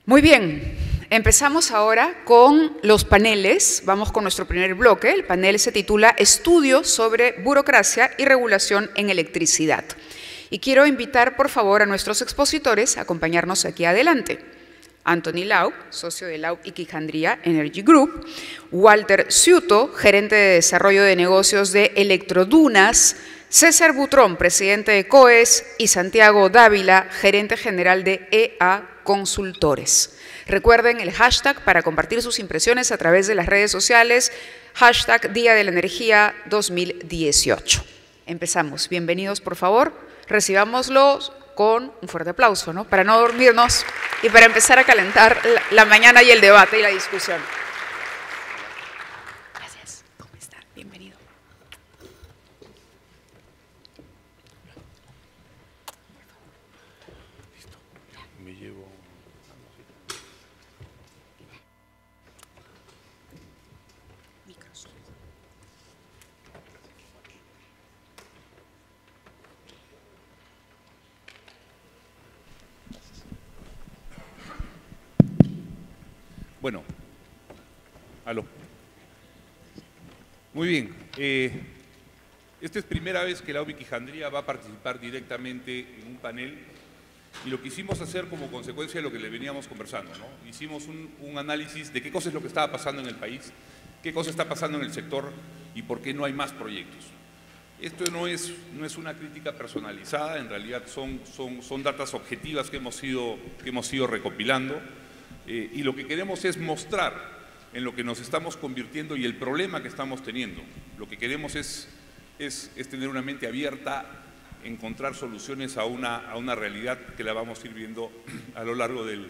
Muy bien, empezamos ahora con los paneles. Vamos con nuestro primer bloque. El panel se titula Estudios sobre burocracia y regulación en electricidad. Y quiero invitar, por favor, a nuestros expositores a acompañarnos aquí adelante. Anthony Lau, socio de Lau y Quijandría Energy Group. Walter Ciuto, gerente de desarrollo de negocios de Electrodunas. César Butrón, presidente de COES, y Santiago Dávila, gerente general de EA Consultores. Recuerden el hashtag para compartir sus impresiones a través de las redes sociales, hashtag Día de la Energía 2018. Empezamos. Bienvenidos, por favor. Recibámoslos con un fuerte aplauso, ¿no? Para no dormirnos y para empezar a calentar la mañana y el debate y la discusión. Gracias. ¿Cómo está? Bienvenido. Me llevo... Micros. Bueno, aló. Muy bien. Esta es primera vez que la UBI Quijandría va a participar directamente en un panel. Y lo quisimos hacer como consecuencia de lo que le veníamos conversando, ¿no? Hicimos un análisis de qué cosa es lo que estaba pasando en el país, qué cosa está pasando en el sector y por qué no hay más proyectos. Esto no es una crítica personalizada, en realidad son datas objetivas que hemos ido recopilando y lo que queremos es mostrar en lo que nos estamos convirtiendo y el problema que estamos teniendo. Lo que queremos es tener una mente abierta, encontrar soluciones a una realidad que la vamos a ir viendo a lo largo del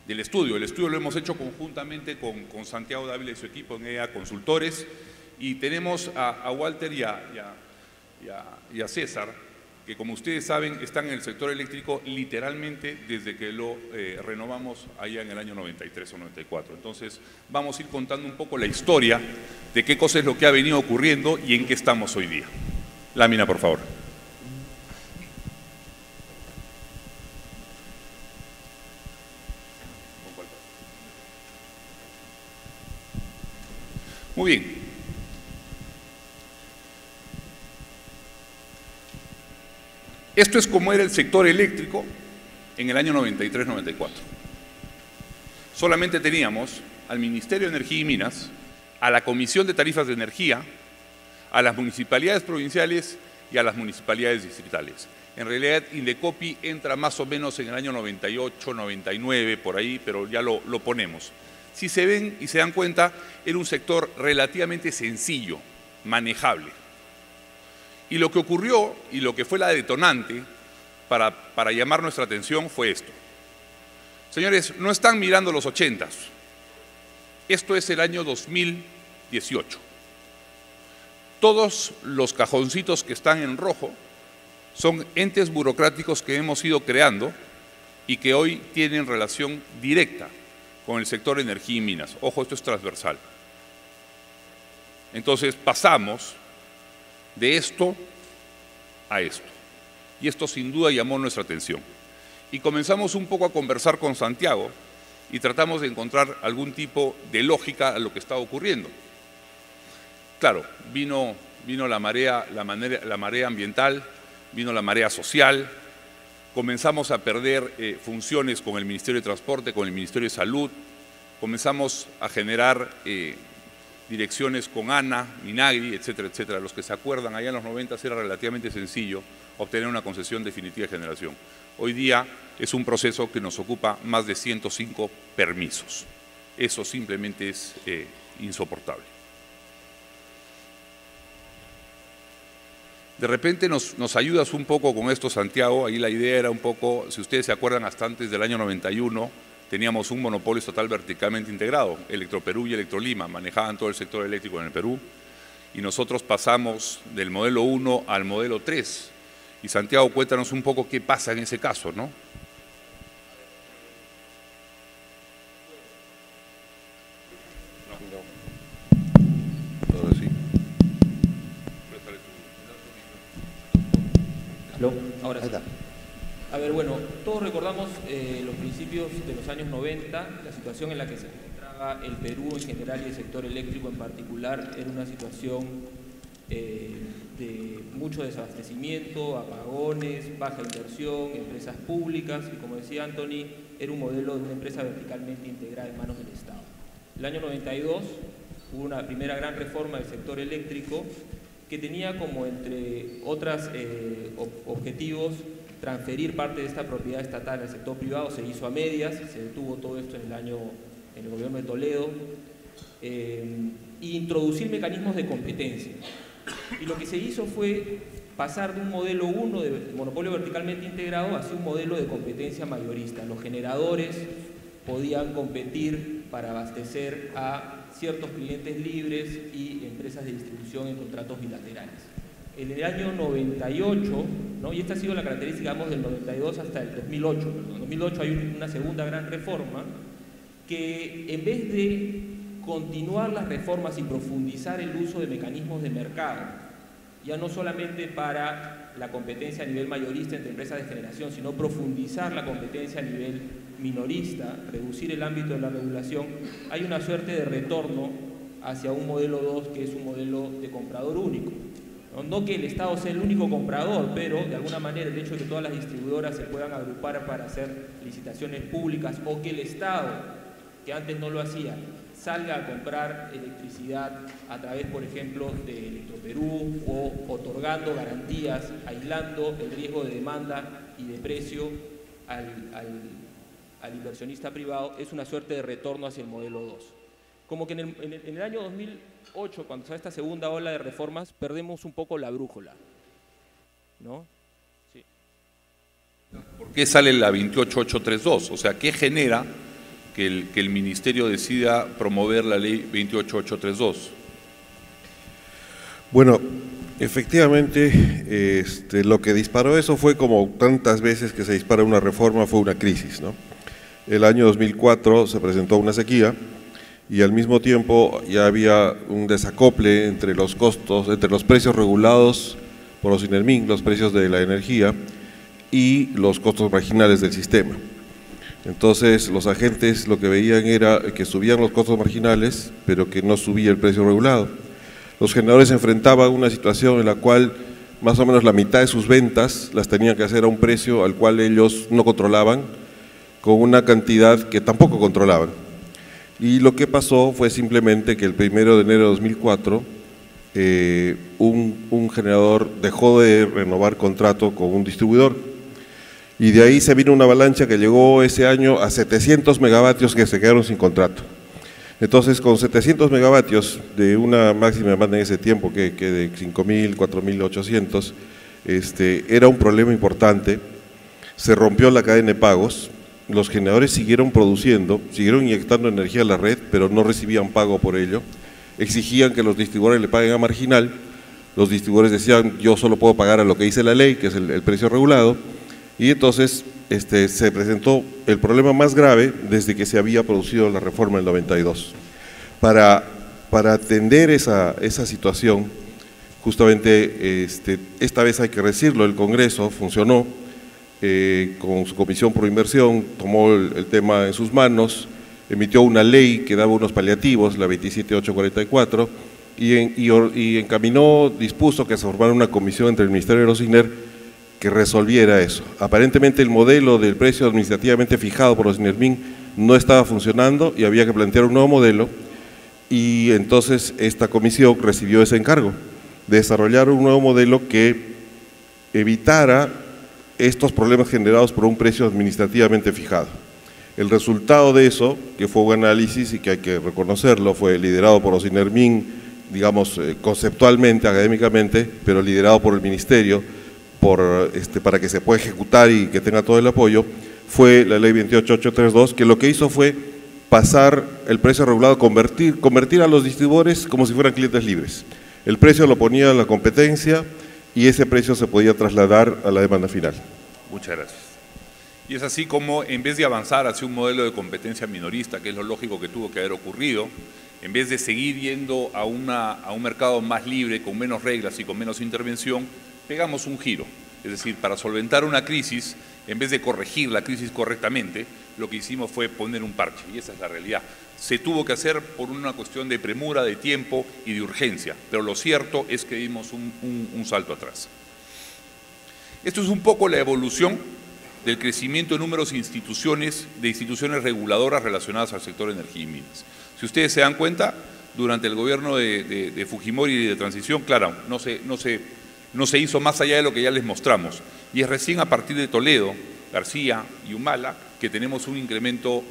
estudio. El estudio lo hemos hecho conjuntamente con Santiago Dávila y su equipo en EA Consultores y tenemos a Walter y a César, que como ustedes saben están en el sector eléctrico literalmente desde que lo renovamos allá en el año 93 o 94. Entonces vamos a ir contando un poco la historia de qué cosa es lo que ha venido ocurriendo y en qué estamos hoy día. Lámina, por favor. Muy bien. Esto es como era el sector eléctrico en el año 93-94. Solamente teníamos al Ministerio de Energía y Minas, a la Comisión de Tarifas de Energía, a las municipalidades provinciales y a las municipalidades distritales. En realidad, Indecopi entra más o menos en el año 98, 99, por ahí, pero ya lo ponemos. Si se ven y se dan cuenta, era un sector relativamente sencillo, manejable. Y lo que ocurrió y lo que fue la detonante para llamar nuestra atención fue esto. Señores, no están mirando los 80s. Esto es el año 2018. Todos los cajoncitos que están en rojo son entes burocráticos que hemos ido creando y que hoy tienen relación directa con el sector energía y minas. Ojo, esto es transversal. Entonces pasamos de esto a esto. Y esto sin duda llamó nuestra atención. Y comenzamos un poco a conversar con Santiago y tratamos de encontrar algún tipo de lógica a lo que estaba ocurriendo. Claro, vino la marea ambiental, vino la marea social, comenzamos a perder funciones con el Ministerio de Transporte, con el Ministerio de Salud, comenzamos a generar direcciones con ANA, Minagri, etcétera, etcétera. Los que se acuerdan, allá en los 90 era relativamente sencillo obtener una concesión definitiva de generación. Hoy día es un proceso que nos ocupa más de 105 permisos. Eso simplemente es insoportable. De repente nos ayudas un poco con esto, Santiago. Ahí la idea era un poco, si ustedes se acuerdan, hasta antes del año 91, teníamos un monopolio estatal verticalmente integrado. Electroperú y Electrolima manejaban todo el sector eléctrico en el Perú. Y nosotros pasamos del modelo 1 al modelo 3. Y Santiago, cuéntanos un poco qué pasa en ese caso, ¿no? Ahora sí. ¿Aló? Ahora sí. A ver, bueno, todos recordamos los principios de los años 90, la situación en la que se encontraba el Perú en general y el sector eléctrico en particular. Era una situación de mucho desabastecimiento, apagones, baja inversión, empresas públicas y, como decía Anthony, era un modelo de una empresa verticalmente integrada en manos del Estado. El año 92 hubo una primera gran reforma del sector eléctrico que tenía como, entre otros objetivos, transferir parte de esta propiedad estatal al sector privado. Se hizo a medias, se detuvo todo esto en el gobierno de Toledo, e introducir mecanismos de competencia. Y lo que se hizo fue pasar de un modelo 1 de monopolio verticalmente integrado hacia un modelo de competencia mayorista. Los generadores podían competir para abastecer a ciertos clientes libres y empresas de distribución en contratos bilaterales. En el año 98, ¿no? Y esta ha sido la característica, digamos, del 92 hasta el 2008. En el 2008 hay una segunda gran reforma que, en vez de continuar las reformas y profundizar el uso de mecanismos de mercado, ya no solamente para la competencia a nivel mayorista entre empresas de generación, sino profundizar la competencia a nivel minorista, reducir el ámbito de la regulación, hay una suerte de retorno hacia un modelo 2 que es un modelo de comprador único. No que el Estado sea el único comprador, pero de alguna manera el hecho de que todas las distribuidoras se puedan agrupar para hacer licitaciones públicas, o que el Estado, que antes no lo hacía, salga a comprar electricidad a través, por ejemplo, de Electroperú, o otorgando garantías, aislando el riesgo de demanda y de precio al inversionista privado, es una suerte de retorno hacia el modelo 2. Como que en el año 2008, cuando se da esta segunda ola de reformas, perdemos un poco la brújula, ¿no? Sí. ¿Por qué sale la 28832? O sea, ¿qué genera que el Ministerio decida promover la ley 28832? Bueno, efectivamente, lo que disparó eso fue, como tantas veces que se dispara una reforma, fue una crisis, ¿no? El año 2004 se presentó una sequía, y al mismo tiempo ya había un desacople entre los costos, entre los precios regulados por los INERMIN, los precios de la energía, y los costos marginales del sistema. Entonces los agentes lo que veían era que subían los costos marginales, pero que no subía el precio regulado. Los generadores se enfrentaban a una situación en la cual más o menos la mitad de sus ventas las tenían que hacer a un precio al cual ellos no controlaban, con una cantidad que tampoco controlaban. Y lo que pasó fue simplemente que el 1 de enero de 2004 un generador dejó de renovar contrato con un distribuidor, y de ahí se vino una avalancha que llegó ese año a 700 megavatios que se quedaron sin contrato. Entonces, con 700 megavatios de una máxima demanda en ese tiempo, que de 5.000, 4.800, era un problema importante. Se rompió la cadena de pagos. Los generadores siguieron produciendo, siguieron inyectando energía a la red, pero no recibían pago por ello. Exigían que los distribuidores le paguen a marginal. Los distribuidores decían, yo solo puedo pagar a lo que dice la ley, que es el precio regulado. Y entonces se presentó el problema más grave desde que se había producido la reforma del 92. Para atender esa situación, justamente esta vez hay que decirlo, el Congreso funcionó, con su Comisión Pro Inversión, tomó el tema en sus manos, emitió una ley que daba unos paliativos, la 27844, y encaminó, dispuso que se formara una comisión entre el Ministerio de los INER que resolviera eso. Aparentemente el modelo del precio administrativamente fijado por los INERMIN no estaba funcionando y había que plantear un nuevo modelo, y entonces esta comisión recibió ese encargo de desarrollar un nuevo modelo que evitara estos problemas generados por un precio administrativamente fijado. El resultado de eso, que fue un análisis y que hay que reconocerlo, fue liderado por los INERMIN, digamos conceptualmente, académicamente, pero liderado por el Ministerio, para que se pueda ejecutar y que tenga todo el apoyo, fue la ley 28832, que lo que hizo fue pasar el precio regulado, convertir a los distribuidores como si fueran clientes libres. El precio lo ponía la competencia, y ese precio se podía trasladar a la demanda final. Muchas gracias. Y es así como, en vez de avanzar hacia un modelo de competencia minorista, que es lo lógico que tuvo que haber ocurrido, en vez de seguir yendo a un mercado más libre, con menos reglas y con menos intervención, pegamos un giro. Es decir, para solventar una crisis en vez de corregir la crisis correctamente, lo que hicimos fue poner un parche, y esa es la realidad. Se tuvo que hacer por una cuestión de premura, de tiempo y de urgencia, pero lo cierto es que dimos un salto atrás. Esto es un poco la evolución del crecimiento de números de instituciones reguladoras relacionadas al sector de energía y minas. Si ustedes se dan cuenta, durante el gobierno de Fujimori y de transición, claro, no se hizo más allá de lo que ya les mostramos. Y es recién a partir de Toledo, García y Humala que tenemos un incremento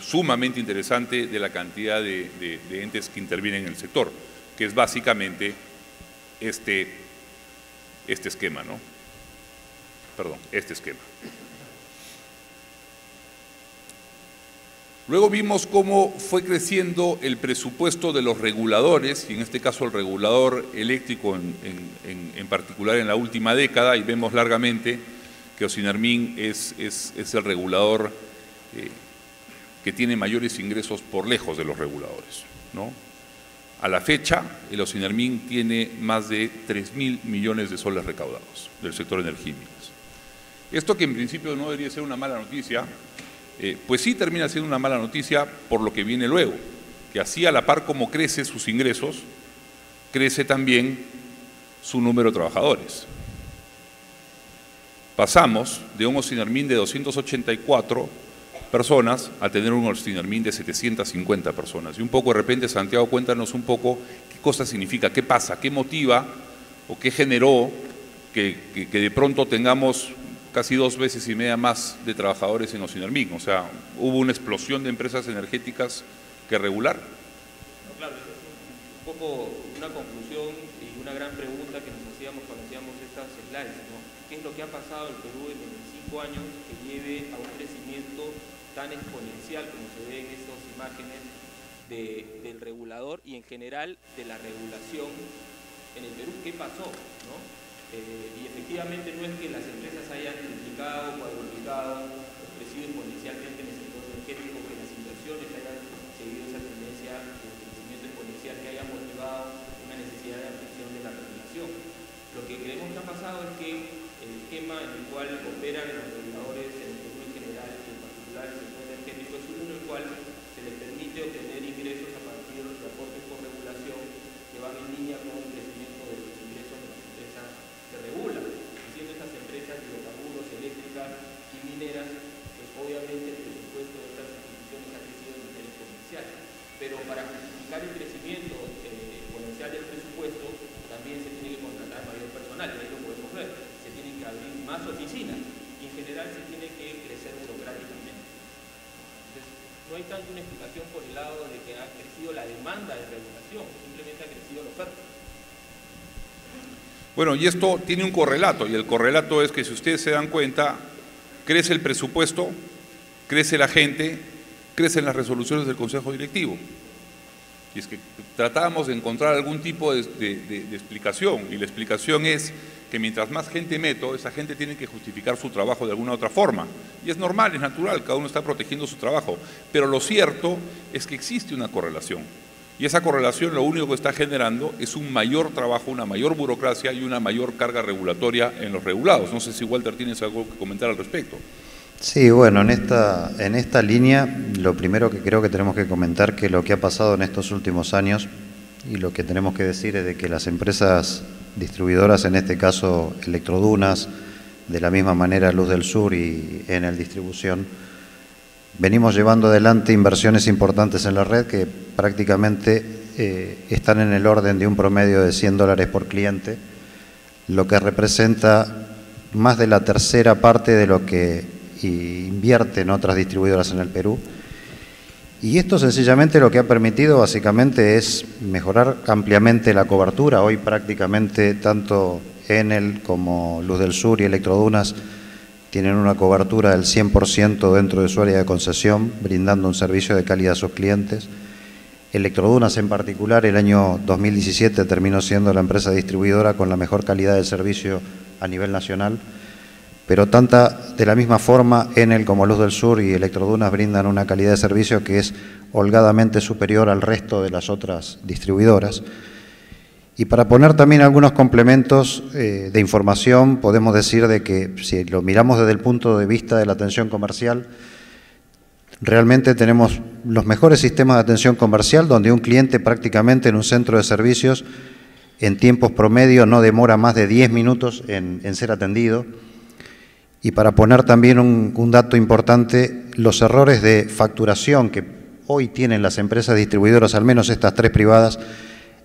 sumamente interesante de la cantidad de entes que intervienen en el sector, que es básicamente este esquema, ¿no? Perdón, este esquema. Luego vimos cómo fue creciendo el presupuesto de los reguladores, y en este caso el regulador eléctrico en particular en la última década, y vemos largamente que Ocinermin es el regulador que tiene mayores ingresos por lejos de los reguladores, ¿no? A la fecha, el Ocinermin tiene más de 3.000 millones de soles recaudados del sector de energía y minas. Esto, que en principio no debería ser una mala noticia, pues sí termina siendo una mala noticia por lo que viene luego, que así a la par como crece sus ingresos, crece también su número de trabajadores. Pasamos de un Ocinermin de 284 personas a tener un Ocinermin de 750 personas. Y un poco de repente, Santiago, cuéntanos un poco qué cosa significa, qué pasa, qué motiva o qué generó que de pronto tengamos casi 2 veces y media más de trabajadores en Ocinermin. O sea, ¿hubo una explosión de empresas energéticas que regular? No, claro, eso es un poco una conclusión y una gran pregunta que nos hacíamos cuando hacíamos estas slides, ¿no? ¿Qué es lo que ha pasado en Perú en 25 años que lleve a un crecimiento tan exponencial como se ve en estas imágenes del regulador y en general de la regulación en el Perú? ¿Qué pasó, no? Y efectivamente no es que las empresas hayan triplicado, cuadruplicado, crecido exponencialmente en el sector energético, que las inversiones hayan seguido esa tendencia de crecimiento exponencial que haya motivado una necesidad de ampliación de la regulación. Lo que creemos que ha pasado es que el esquema en el cual operan los reguladores en el Perú en general y en particular el sector energético es uno en el cual se les permite obtener ingresos a partir de los aportes por regulación que van en línea con el crecimiento de los ingresos de las empresas que regulan, siendo estas empresas de hidrocarburos, eléctricas y mineras, pues obviamente el presupuesto de estas instituciones ha crecido de manera exponencial. Pero para justificar el crecimiento exponencial del presupuesto también se tiene que contratar mayor personal, y ahí lo podemos ver. Se tienen que abrir más oficinas y en general se tiene que crecer burocráticamente. Entonces, no hay tanto una explicación por el lado de que ha crecido la demanda de regulación, simplemente ha crecido la oferta. Bueno, y esto tiene un correlato, y el correlato es que, si ustedes se dan cuenta, crece el presupuesto, crece la gente, crecen las resoluciones del Consejo Directivo. Y es que tratábamos de encontrar algún tipo de explicación, y la explicación es que mientras más gente meto, esa gente tiene que justificar su trabajo de alguna otra forma. Y es normal, es natural, cada uno está protegiendo su trabajo. Pero lo cierto es que existe una correlación. Y esa correlación lo único que está generando es un mayor trabajo, una mayor burocracia y una mayor carga regulatoria en los regulados. No sé si, Walter, tienes algo que comentar al respecto. Sí, bueno, en esta línea lo primero que creo que tenemos que comentar que lo que ha pasado en estos últimos años, y lo que tenemos que decir es de que las empresas distribuidoras, en este caso Electrodunas, de la misma manera Luz del Sur y Enel Distribución, venimos llevando adelante inversiones importantes en la red que prácticamente están en el orden de un promedio de $100 por cliente, lo que representa más de la tercera parte de lo que invierten otras distribuidoras en el Perú. Y esto sencillamente lo que ha permitido básicamente es mejorar ampliamente la cobertura. Hoy prácticamente tanto Enel como Luz del Sur y Electrodunas tienen una cobertura del 100% dentro de su área de concesión, brindando un servicio de calidad a sus clientes. Electrodunas en particular, el año 2017 terminó siendo la empresa distribuidora con la mejor calidad de servicio a nivel nacional, pero de la misma forma Enel como Luz del Sur y Electrodunas brindan una calidad de servicio que es holgadamente superior al resto de las otras distribuidoras. Y para poner también algunos complementos de información, podemos decir de que si lo miramos desde el punto de vista de la atención comercial, realmente tenemos los mejores sistemas de atención comercial, donde un cliente prácticamente en un centro de servicios en tiempos promedio no demora más de 10 minutos en ser atendido. Y para poner también un dato importante, los errores de facturación que hoy tienen las empresas distribuidoras, al menos estas 3 privadas,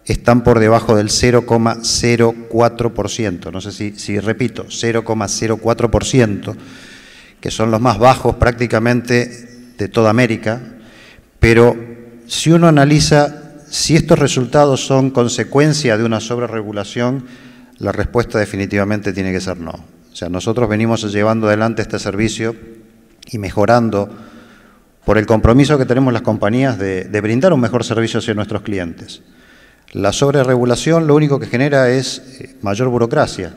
están por debajo del 0,04%. No sé si repito, 0,04%, que son los más bajos prácticamente de toda América. Pero si uno analiza si estos resultados son consecuencia de una sobreregulación, la respuesta definitivamente tiene que ser no. O sea, nosotros venimos llevando adelante este servicio y mejorando por el compromiso que tenemos las compañías de brindar un mejor servicio hacia nuestros clientes. La sobreregulación lo único que genera es mayor burocracia.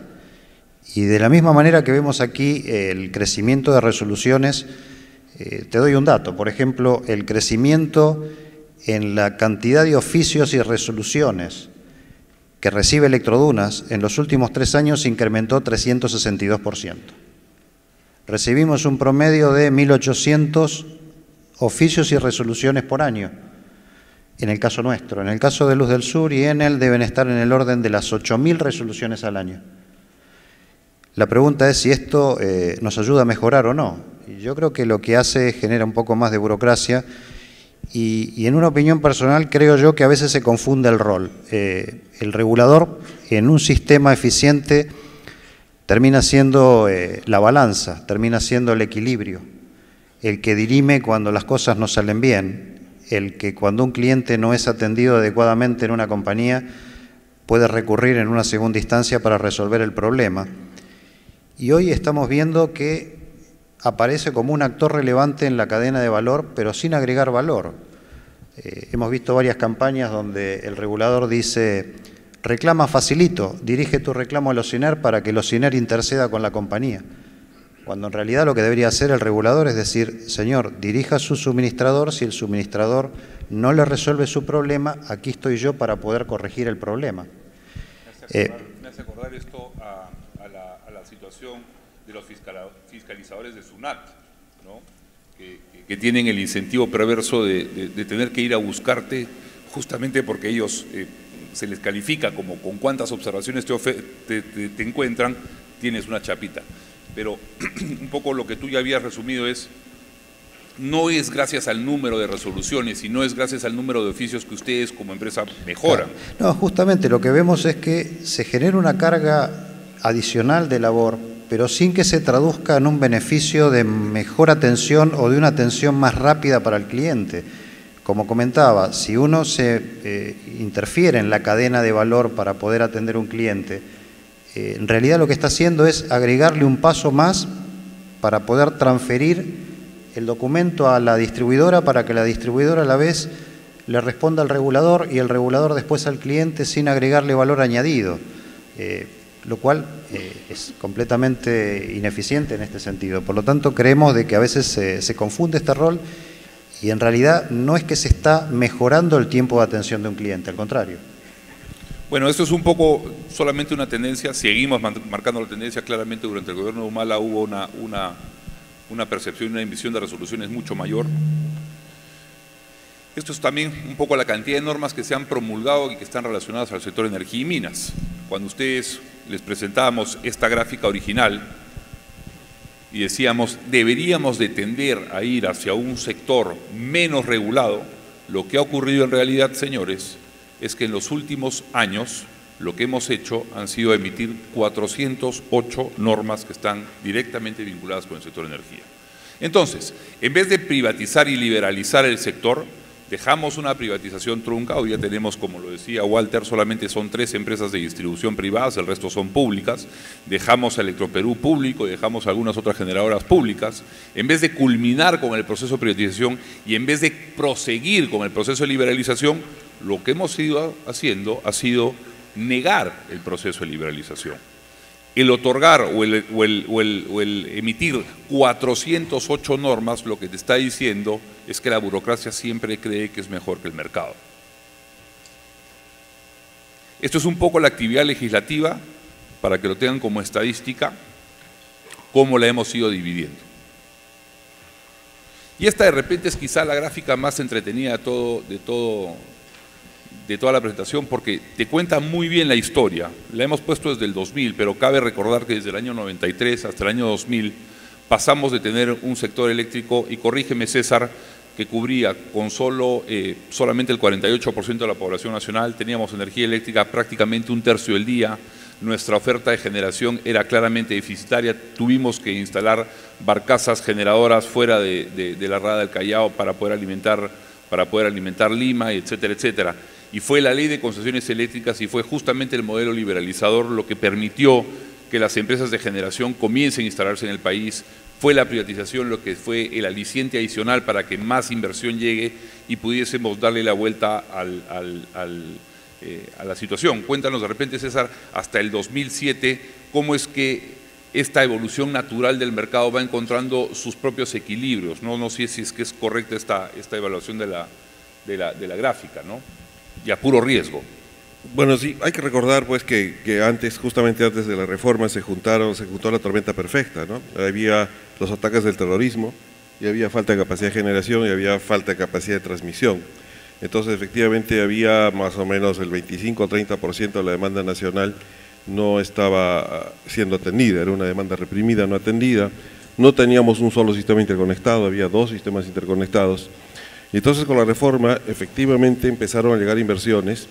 Y de la misma manera que vemos aquí el crecimiento de resoluciones, te doy un dato. Por ejemplo, el crecimiento en la cantidad de oficios y resoluciones que recibe Electrodunas en los últimos 3 años se incrementó 362%. Recibimos un promedio de 1.800 oficios y resoluciones por año. En el caso nuestro, en el caso de Luz del Sur y Enel deben estar en el orden de las 8.000 resoluciones al año. La pregunta es si esto nos ayuda a mejorar o no. Y yo creo que lo que hace es genera un poco más de burocracia y en una opinión personal creo yo que a veces se confunde el rol. El regulador en un sistema eficiente termina siendo la balanza, termina siendo el equilibrio, el que dirime cuando las cosas no salen bien, el que cuando un cliente no es atendido adecuadamente en una compañía puede recurrir en una segunda instancia para resolver el problema. Y hoy estamos viendo que aparece como un actor relevante en la cadena de valor, pero sin agregar valor. Hemos visto varias campañas donde el regulador dice, reclama facilito, dirige tu reclamo a los OCINER para que los OCINER interceda con la compañía. Cuando en realidad lo que debería hacer el regulador es decir, señor, dirija a su suministrador, si el suministrador no le resuelve su problema, aquí estoy yo para poder corregir el problema. Me hace acordar esto a la situación de los fiscalizadores de SUNAT, ¿no? que tienen el incentivo perverso de tener que ir a buscarte justamente porque ellos se les califica como con cuántas observaciones te encuentran, tienes una chapita. Pero un poco lo que tú ya habías resumido es, no es gracias al número de resoluciones, sino es gracias al número de oficios que ustedes como empresa mejoran. No, justamente lo que vemos es que se genera una carga adicional de labor, pero sin que se traduzca en un beneficio de mejor atención o de una atención más rápida para el cliente. Como comentaba, si uno se interfiere en la cadena de valor para poder atender a un cliente, en realidad lo que está haciendo es agregarle un paso más para poder transferir el documento a la distribuidora para que la distribuidora a la vez le responda al regulador y el regulador después al cliente sin agregarle valor añadido, lo cual es completamente ineficiente en este sentido. Por lo tanto, creemos de que a veces se confunde este rol y en realidad no es que se está mejorando el tiempo de atención de un cliente, al contrario. Bueno, esto es un poco solamente una tendencia, seguimos marcando la tendencia. Claramente durante el gobierno de Humala hubo una percepción, una visión de resoluciones mucho mayor. Esto es también un poco la cantidad de normas que se han promulgado y que están relacionadas al sector energía y minas. Cuando ustedes les presentábamos esta gráfica original y decíamos deberíamos de tender a ir hacia un sector menos regulado, lo que ha ocurrido en realidad, señores, es que en los últimos años lo que hemos hecho han sido emitir 408 normas que están directamente vinculadas con el sector energía. Entonces, en vez de privatizar y liberalizar el sector, dejamos una privatización trunca. Hoy ya tenemos, como lo decía Walter, solamente son 3 empresas de distribución privadas, el resto son públicas. Dejamos a Electroperú público, dejamos algunas otras generadoras públicas. En vez de culminar con el proceso de privatización y en vez de proseguir con el proceso de liberalización, lo que hemos ido haciendo ha sido negar el proceso de liberalización. El otorgar o el emitir 408 normas lo que te está diciendo es que la burocracia siempre cree que es mejor que el mercado. Esto es un poco la actividad legislativa, para que lo tengan como estadística, cómo la hemos ido dividiendo. Y esta de repente es quizá la gráfica más entretenida de toda la presentación, porque te cuenta muy bien la historia. La hemos puesto desde el 2000, pero cabe recordar que desde el año 93 hasta el año 2000 pasamos de tener un sector eléctrico, y corrígeme César, que cubría con solamente el 48% de la población nacional. Teníamos energía eléctrica prácticamente un tercio del día. Nuestra oferta de generación era claramente deficitaria. Tuvimos que instalar barcazas generadoras fuera de la Rada del Callao para poder alimentar Lima, etcétera, etcétera. Y fue la ley de concesiones eléctricas y fue justamente el modelo liberalizador lo que permitió que las empresas de generación comiencen a instalarse en el país. Fue la privatización lo que fue el aliciente adicional para que más inversión llegue y pudiésemos darle la vuelta a la situación. Cuéntanos de repente, César, hasta el 2007, cómo es que esta evolución natural del mercado va encontrando sus propios equilibrios, ¿no? No sé si es que es correcta esta evaluación de la gráfica, ¿no? Y a puro riesgo. Bueno, sí, hay que recordar pues que justamente antes de la reforma se juntó la tormenta perfecta, ¿no? Había los ataques del terrorismo, y había falta de capacidad de generación, y había falta de capacidad de transmisión. Entonces, efectivamente, había más o menos el 25 o 30% de la demanda nacional no estaba siendo atendida, era una demanda reprimida, no atendida. No teníamos un solo sistema interconectado, había 2 sistemas interconectados. Y entonces, con la reforma, efectivamente empezaron a llegar inversiones,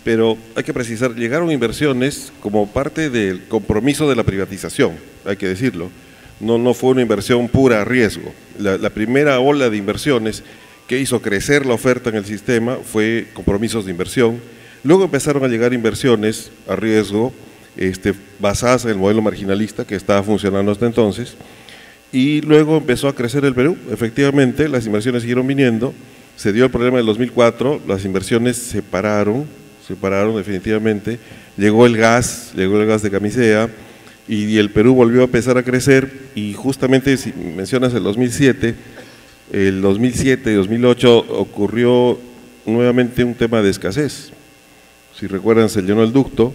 pero hay que precisar, llegaron inversiones como parte del compromiso de la privatización, hay que decirlo. No fue una inversión pura a riesgo. La primera ola de inversiones que hizo crecer la oferta en el sistema fue compromisos de inversión. Luego empezaron a llegar inversiones a riesgo basadas en el modelo marginalista que estaba funcionando hasta entonces, y luego empezó a crecer el Perú. Efectivamente, las inversiones siguieron viniendo, se dio el problema del 2004, las inversiones se pararon definitivamente, llegó el gas de camisea, y el Perú volvió a empezar a crecer, y justamente si mencionas el 2007 y 2008 ocurrió nuevamente un tema de escasez. Si recuerdan, se llenó el ducto,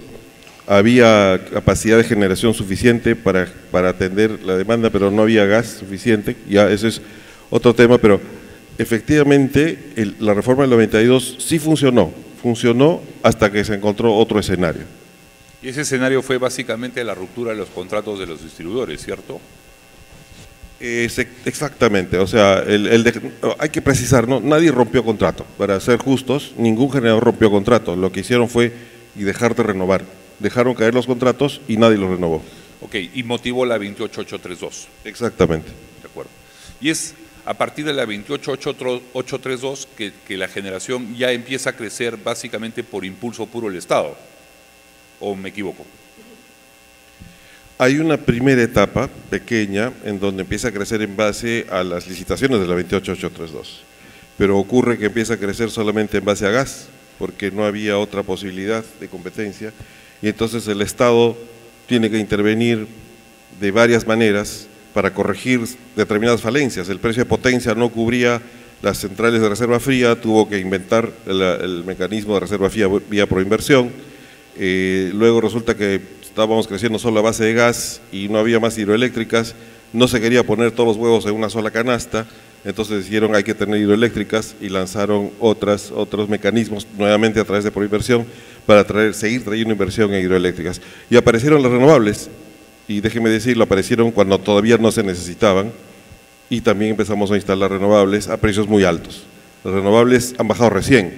había capacidad de generación suficiente para atender la demanda, pero no había gas suficiente. Ya eso es otro tema, pero efectivamente la reforma del 92 sí funcionó hasta que se encontró otro escenario. Y ese escenario fue básicamente la ruptura de los contratos de los distribuidores, ¿cierto? Exactamente, o sea, hay que precisar, ¿no? Nadie rompió contrato, para ser justos, ningún generador rompió contrato, lo que hicieron fue dejar de renovar, dejaron caer los contratos y nadie los renovó. Ok, y motivó la 28832. Exactamente. De acuerdo. Y es a partir de la 28832 que la generación ya empieza a crecer básicamente por impulso puro del Estado, ¿o me equivoco? Hay una primera etapa pequeña en donde empieza a crecer en base a las licitaciones de la 28832, pero ocurre que empieza a crecer solamente en base a gas, porque no había otra posibilidad de competencia, y entonces el Estado tiene que intervenir de varias maneras para corregir determinadas falencias. El precio de potencia no cubría las centrales de reserva fría, tuvo que inventar el mecanismo de reserva fría vía proinversión. Luego resulta que estábamos creciendo solo a base de gas y no había más hidroeléctricas, no se quería poner todos los huevos en una sola canasta, entonces dijeron hay que tener hidroeléctricas y lanzaron otros mecanismos nuevamente a través de proinversión para seguir trayendo inversión en hidroeléctricas. Y aparecieron las renovables, y déjenme decirlo, aparecieron cuando todavía no se necesitaban, y también empezamos a instalar renovables a precios muy altos. Las renovables han bajado recién,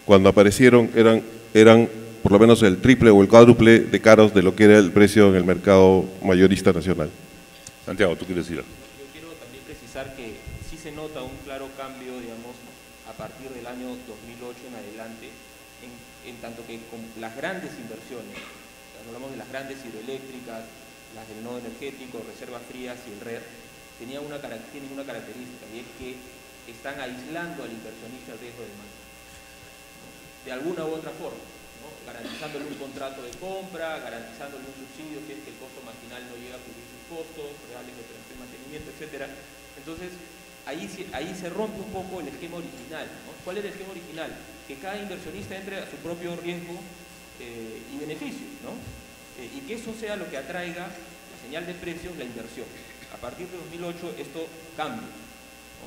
cuando aparecieron eran por lo menos el triple o el cuádruple de caros de lo que era el precio en el mercado mayorista nacional. Santiago, ¿tú quieres decir algo? Yo quiero también precisar que sí se nota un claro cambio, digamos, a partir del año 2008 en adelante, en tanto que con las grandes inversiones, cuando hablamos de las grandes hidroeléctricas, las del nodo energético, reservas frías y el RER, tienen una característica, y es que están aislando al inversionista el riesgo de demanda, de alguna u otra forma, ¿no? Garantizándole un contrato de compra, garantizándole un subsidio si es que el costo marginal no llega a cubrir sus costos reales de operación y mantenimiento, etcétera. Entonces, ahí se rompe un poco el esquema original, ¿no? ¿Cuál es el esquema original? Que cada inversionista entre a su propio riesgo y beneficios, ¿no? Y que eso sea lo que atraiga la señal de precios, la inversión. A partir de 2008 esto cambia.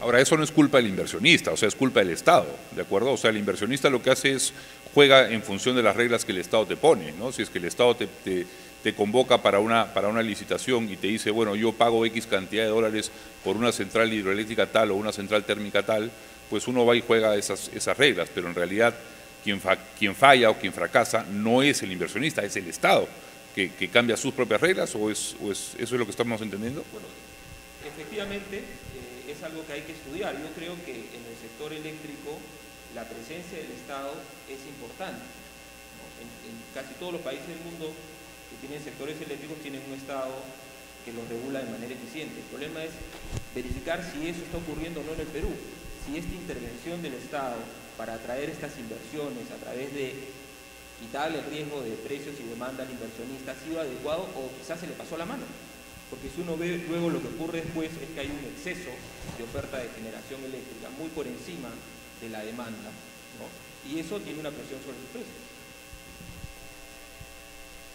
Ahora, eso no es culpa del inversionista, o sea, es culpa del Estado, ¿de acuerdo? O sea, el inversionista lo que hace es, juega en función de las reglas que el Estado te pone, ¿no? Si es que el Estado te convoca para una licitación y te dice, bueno, yo pago X cantidad de dólares por una central hidroeléctrica tal o una central térmica tal, pues uno va y juega esas reglas, pero en realidad quien falla o quien fracasa no es el inversionista, es el Estado que cambia sus propias reglas, o eso es lo que estamos entendiendo. Bueno, efectivamente es algo que hay que estudiar. Yo creo que en el sector eléctrico la presencia del Estado es importante, ¿no? En casi todos los países del mundo que tienen sectores eléctricos tienen un Estado que los regula de manera eficiente. El problema es verificar si eso está ocurriendo o no en el Perú, si esta intervención del Estado para atraer estas inversiones a través de quitarle el riesgo de precios y demanda al inversionista ha sido adecuado o quizás se le pasó la mano. Porque si uno ve luego lo que ocurre después es que hay un exceso de oferta de generación eléctrica muy por encima de la demanda, ¿no? Y eso tiene una presión sobre los precios.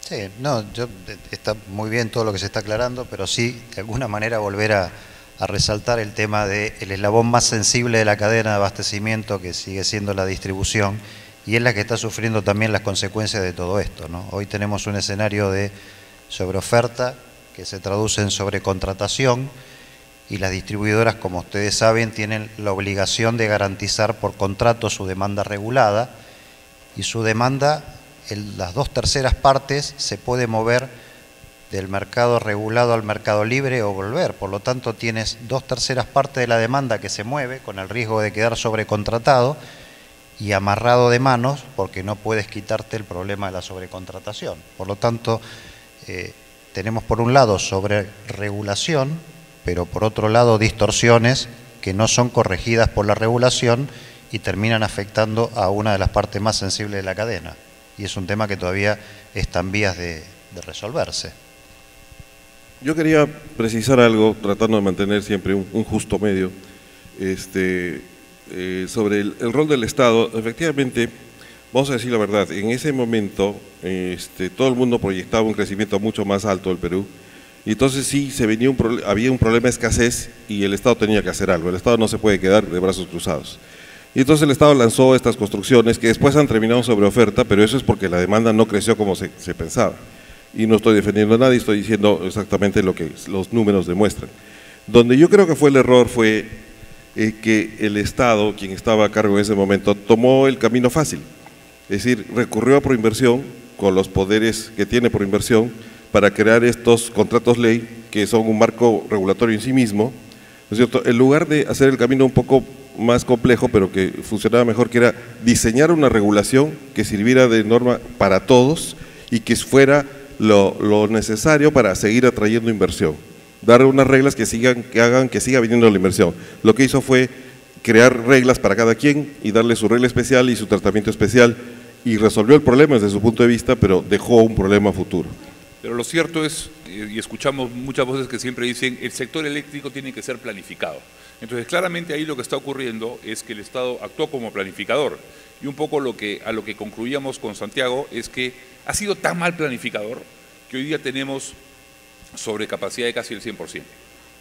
Sí, no, está muy bien todo lo que se está aclarando, pero sí, de alguna manera volver a resaltar el tema del eslabón más sensible de la cadena de abastecimiento, que sigue siendo la distribución, y es la que está sufriendo también las consecuencias de todo esto, ¿no? Hoy tenemos un escenario de sobreoferta que se traduce en sobrecontratación, y las distribuidoras, como ustedes saben, tienen la obligación de garantizar por contrato su demanda regulada, y su demanda, las 2/3 partes, se puede mover del mercado regulado al mercado libre o volver. Por lo tanto, tienes 2/3 partes de la demanda que se mueve con el riesgo de quedar sobrecontratado y amarrado de manos, porque no puedes quitarte el problema de la sobrecontratación. Por lo tanto, tenemos por un lado sobreregulación, pero por otro lado distorsiones que no son corregidas por la regulación y terminan afectando a una de las partes más sensibles de la cadena. Y es un tema que todavía está en vías de resolverse. Yo quería precisar algo, tratando de mantener siempre un justo medio, sobre el rol del Estado. Efectivamente, vamos a decir la verdad, en ese momento todo el mundo proyectaba un crecimiento mucho más alto del Perú, y entonces sí había un problema de escasez y el Estado tenía que hacer algo. El Estado no se puede quedar de brazos cruzados. Y entonces el Estado lanzó estas construcciones que después han terminado sobre oferta, pero eso es porque la demanda no creció como se pensaba. Y no estoy defendiendo a nadie, estoy diciendo exactamente lo que los números demuestran. Donde yo creo que fue el error fue que el Estado, quien estaba a cargo en ese momento, tomó el camino fácil. Es decir, recurrió a Proinversión, con los poderes que tiene Proinversión, para crear estos contratos ley, que son un marco regulatorio en sí mismo, ¿no es cierto? En lugar de hacer el camino un poco más complejo, pero que funcionaba mejor, que era diseñar una regulación que sirviera de norma para todos y que fuera lo necesario para seguir atrayendo inversión. Dar unas reglas que hagan que siga viniendo la inversión. Lo que hizo fue crear reglas para cada quien y darle su regla especial y su tratamiento especial, y resolvió el problema desde su punto de vista, pero dejó un problema futuro. Pero lo cierto es, y escuchamos muchas voces que siempre dicen, el sector eléctrico tiene que ser planificado. Entonces, claramente ahí lo que está ocurriendo es que el Estado actuó como planificador. Y un poco a lo que concluíamos con Santiago es que ha sido tan mal planificador que hoy día tenemos sobrecapacidad de casi el 100%.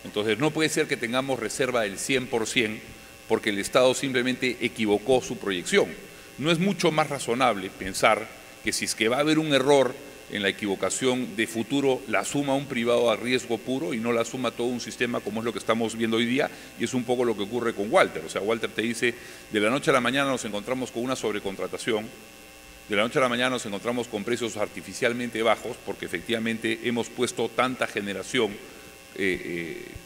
Entonces, no puede ser que tengamos reserva del 100% porque el Estado simplemente equivocó su proyección. No es mucho más razonable pensar que si es que va a haber un error en la equivocación de futuro, la suma un privado a riesgo puro y no la suma todo un sistema, como es lo que estamos viendo hoy día, y es un poco lo que ocurre con Walter. O sea, Walter te dice, de la noche a la mañana nos encontramos con una sobrecontratación, de la noche a la mañana nos encontramos con precios artificialmente bajos, porque efectivamente hemos puesto tanta generación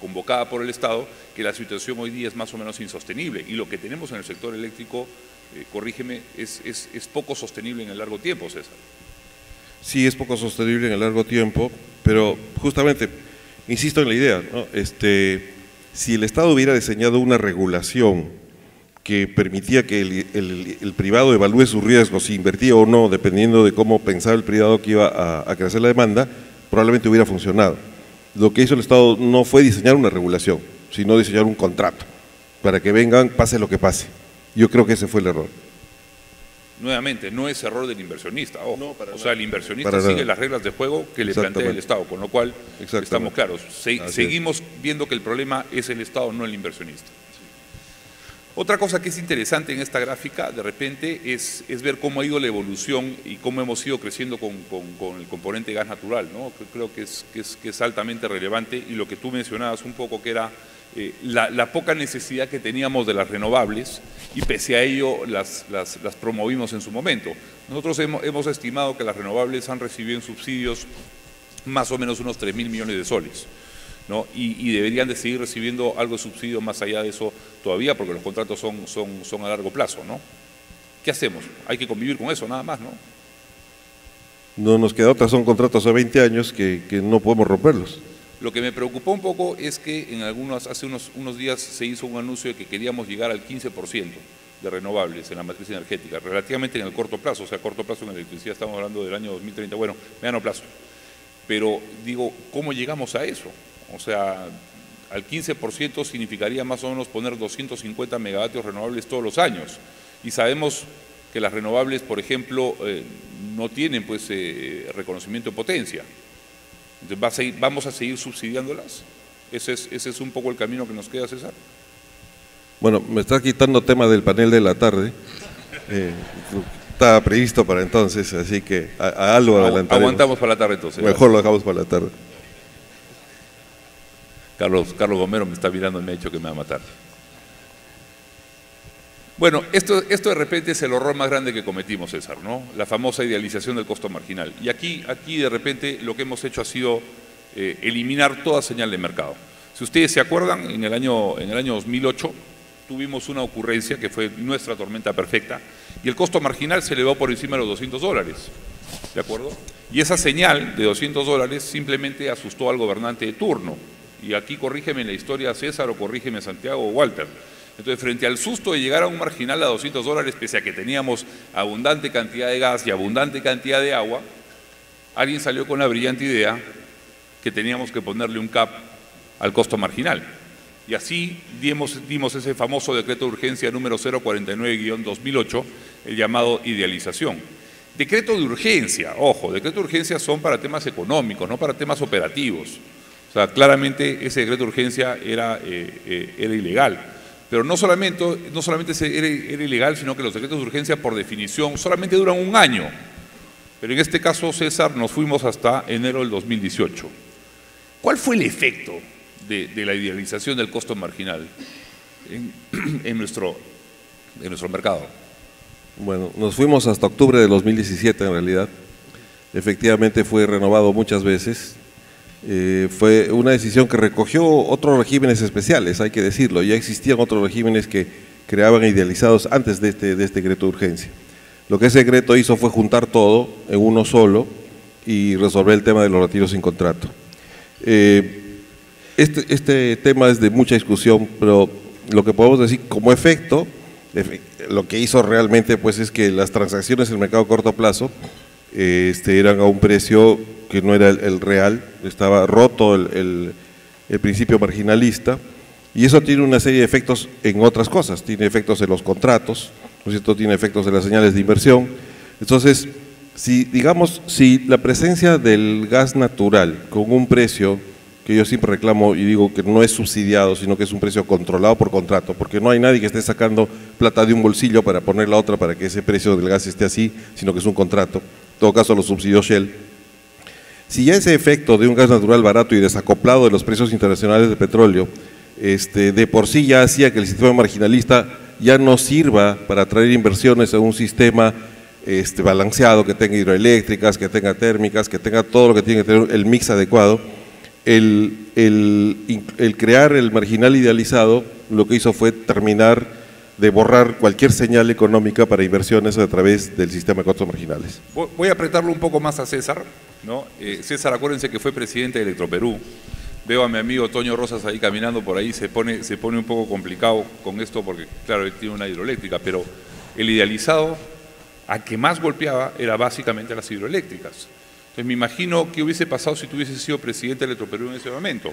convocada por el Estado, que la situación hoy día es más o menos insostenible. Y lo que tenemos en el sector eléctrico, corrígeme, es poco sostenible en el largo tiempo, César. Sí, es poco sostenible en el largo tiempo, pero justamente, insisto en la idea, ¿no? Si el Estado hubiera diseñado una regulación que permitía que el privado evalúe sus riesgos, si invertía o no, dependiendo de cómo pensaba el privado que iba a crecer la demanda, probablemente hubiera funcionado. Lo que hizo el Estado no fue diseñar una regulación, sino diseñar un contrato, para que vengan, pase lo que pase. Yo creo que ese fue el error. Nuevamente, no es error del inversionista, ojo. No, para o nada. sea, el inversionista Para sigue nada. las reglas de juego que le plantea el Estado, con lo cual estamos claros. Seguimos viendo que el problema es el Estado, no el inversionista. Otra cosa que es interesante en esta gráfica, de repente, es ver cómo ha ido la evolución y cómo hemos ido creciendo con el componente gas natural, ¿no? Creo que es altamente relevante, y lo que tú mencionabas un poco, que era la poca necesidad que teníamos de las renovables, y pese a ello las promovimos en su momento. Nosotros hemos estimado que las renovables han recibido en subsidios más o menos unos 3.000 millones de soles, ¿no? Y deberían de seguir recibiendo algo de subsidio más allá de eso todavía, porque los contratos son a largo plazo, ¿no? ¿Qué hacemos? Hay que convivir con eso, nada más, ¿no? No nos queda otra, son contratos a 20 años que no podemos romperlos. Lo que me preocupó un poco es que hace unos días se hizo un anuncio de que queríamos llegar al 15% de renovables en la matriz energética, relativamente en el corto plazo. O sea, corto plazo en electricidad estamos hablando del año 2030, bueno, mediano plazo. Pero digo, ¿cómo llegamos a eso? O sea, al 15% significaría más o menos poner 250 megavatios renovables todos los años. Y sabemos que las renovables, por ejemplo, no tienen pues reconocimiento de potencia. Entonces, ¿vamos a seguir subsidiándolas? Ese es un poco el camino que nos queda, César. Bueno, me está quitando tema del panel de la tarde. Estaba previsto para entonces, así que a algo adelantaremos. Aguantamos para la tarde entonces. Mejor lo dejamos para la tarde. Carlos Gomero me está mirando y me ha dicho que me va a matar. Bueno, esto de repente es el horror más grande que cometimos, César, ¿no? La famosa idealización del costo marginal. Y aquí de repente lo que hemos hecho ha sido eliminar toda señal de mercado. Si ustedes se acuerdan, en el año 2008 tuvimos una ocurrencia que fue nuestra tormenta perfecta, y el costo marginal se elevó por encima de los $200, ¿de acuerdo? Y esa señal de $200 simplemente asustó al gobernante de turno. Y aquí corrígeme en la historia, César, o corrígeme Santiago o Walter. Entonces, frente al susto de llegar a un marginal a $200, pese a que teníamos abundante cantidad de gas y abundante cantidad de agua, alguien salió con la brillante idea que teníamos que ponerle un cap al costo marginal. Y así dimos ese famoso decreto de urgencia número 049-2008, el llamado idealización. Decreto de urgencia, ojo, decreto de urgencia son para temas económicos, no para temas operativos. O sea, claramente ese decreto de urgencia era ilegal. Pero no solamente era ilegal, sino que los decretos de urgencia, por definición, solamente duran un año. Pero en este caso, César, nos fuimos hasta enero del 2018. ¿Cuál fue el efecto de la idealización del costo marginal en nuestro mercado? Bueno, nos fuimos hasta octubre de 2017 en realidad. Efectivamente fue renovado muchas veces. Fue una decisión que recogió otros regímenes especiales, hay que decirlo. Ya existían otros regímenes que creaban idealizados antes de este decreto de urgencia. Lo que ese decreto hizo fue juntar todo en uno solo y resolver el tema de los retiros sin contrato. Este tema es de mucha discusión, pero lo que podemos decir como efecto, lo que hizo realmente pues es que las transacciones en el mercado a corto plazo eran a un precio que no era el real, estaba roto el principio marginalista, y eso tiene una serie de efectos en otras cosas, tiene efectos en los contratos, ¿no es cierto?, tiene efectos en las señales de inversión. Entonces, si la presencia del gas natural con un precio que yo siempre reclamo y digo que no es subsidiado, sino que es un precio controlado por contrato, porque no hay nadie que esté sacando plata de un bolsillo para poner la otra para que ese precio del gas esté así, sino que es un contrato, en todo caso lo subsidió Shell. Si ya ese efecto de un gas natural barato y desacoplado de los precios internacionales de petróleo, de por sí ya hacía que el sistema marginalista ya no sirva para atraer inversiones a un sistema balanceado, que tenga hidroeléctricas, que tenga térmicas, que tenga todo lo que tiene que tener el mix adecuado, el crear el marginal idealizado lo que hizo fue terminar de borrar cualquier señal económica para inversiones a través del sistema de costos marginales. Voy a apretarlo un poco más a César, ¿no? César, acuérdense que fue presidente de Electroperú. Veo a mi amigo Toño Rosas ahí caminando por ahí, se pone un poco complicado con esto porque, claro, él tiene una hidroeléctrica, pero el idealizado a que más golpeaba era básicamente las hidroeléctricas. Entonces me imagino qué hubiese pasado si tú hubieses sido presidente de Electroperú en ese momento.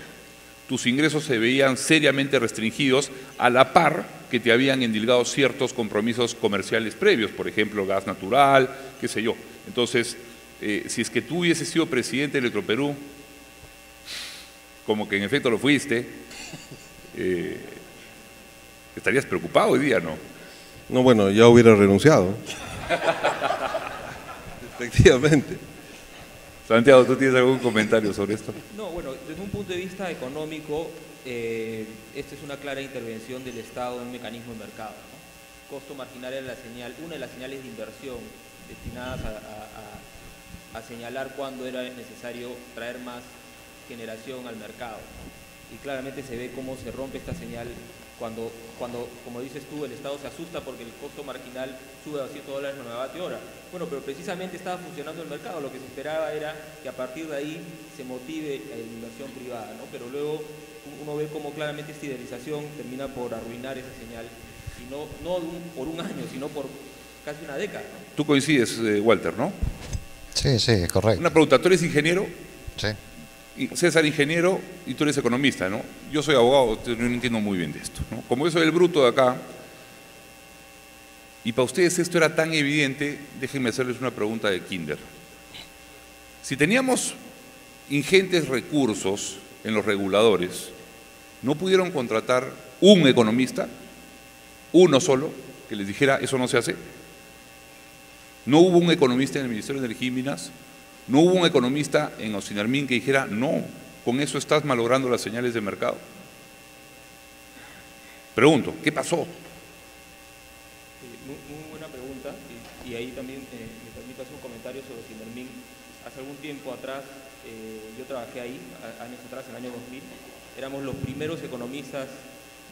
tus ingresos se veían seriamente restringidos a la par que te habían endilgado ciertos compromisos comerciales previos, por ejemplo, gas natural, qué sé yo. Entonces, si es que tú hubieses sido presidente de Electroperú, como que en efecto lo fuiste, estarías preocupado hoy día, ¿no? No, bueno, ya hubiera renunciado. Efectivamente. Santiago, ¿tú tienes algún comentario sobre esto? No, bueno, desde un punto de vista económico, esta es una clara intervención del Estado en un mecanismo de mercado, ¿no? Costo marginal era una de las señales de inversión destinadas a señalar cuándo era necesario traer más generación al mercado, ¿no? Y claramente se ve cómo se rompe esta señal cuando, como dices tú, el Estado se asusta porque el costo marginal sube a $200 el megavatio hora. Bueno, pero precisamente estaba funcionando el mercado, lo que se esperaba era que a partir de ahí se motive la inversión privada, ¿no? Pero luego uno ve cómo claramente esta idealización termina por arruinar esa señal, y no por un año, sino por casi una década, ¿no? Tú coincides, Walter, ¿no? Sí, sí, es correcto. Una pregunta, ¿tú eres ingeniero? Sí. César ingeniero y tú eres economista, ¿no? Yo soy abogado, no entiendo muy bien de esto, ¿no? Como yo soy el bruto de acá, y para ustedes esto era tan evidente, déjenme hacerles una pregunta de kinder. Si teníamos ingentes recursos en los reguladores, ¿no pudieron contratar un economista, uno solo, que les dijera eso no se hace? ¿No hubo un economista en el Ministerio de Energía y Minas? ¿No hubo un economista en Ocinermin que dijera, no, con eso estás malogrando las señales de mercado? Pregunto, ¿qué pasó? Muy buena pregunta, y ahí también me permito hacer un comentario sobre Ocinermin. Hace algún tiempo atrás, yo trabajé ahí, años atrás, en el año 2000, éramos los primeros economistas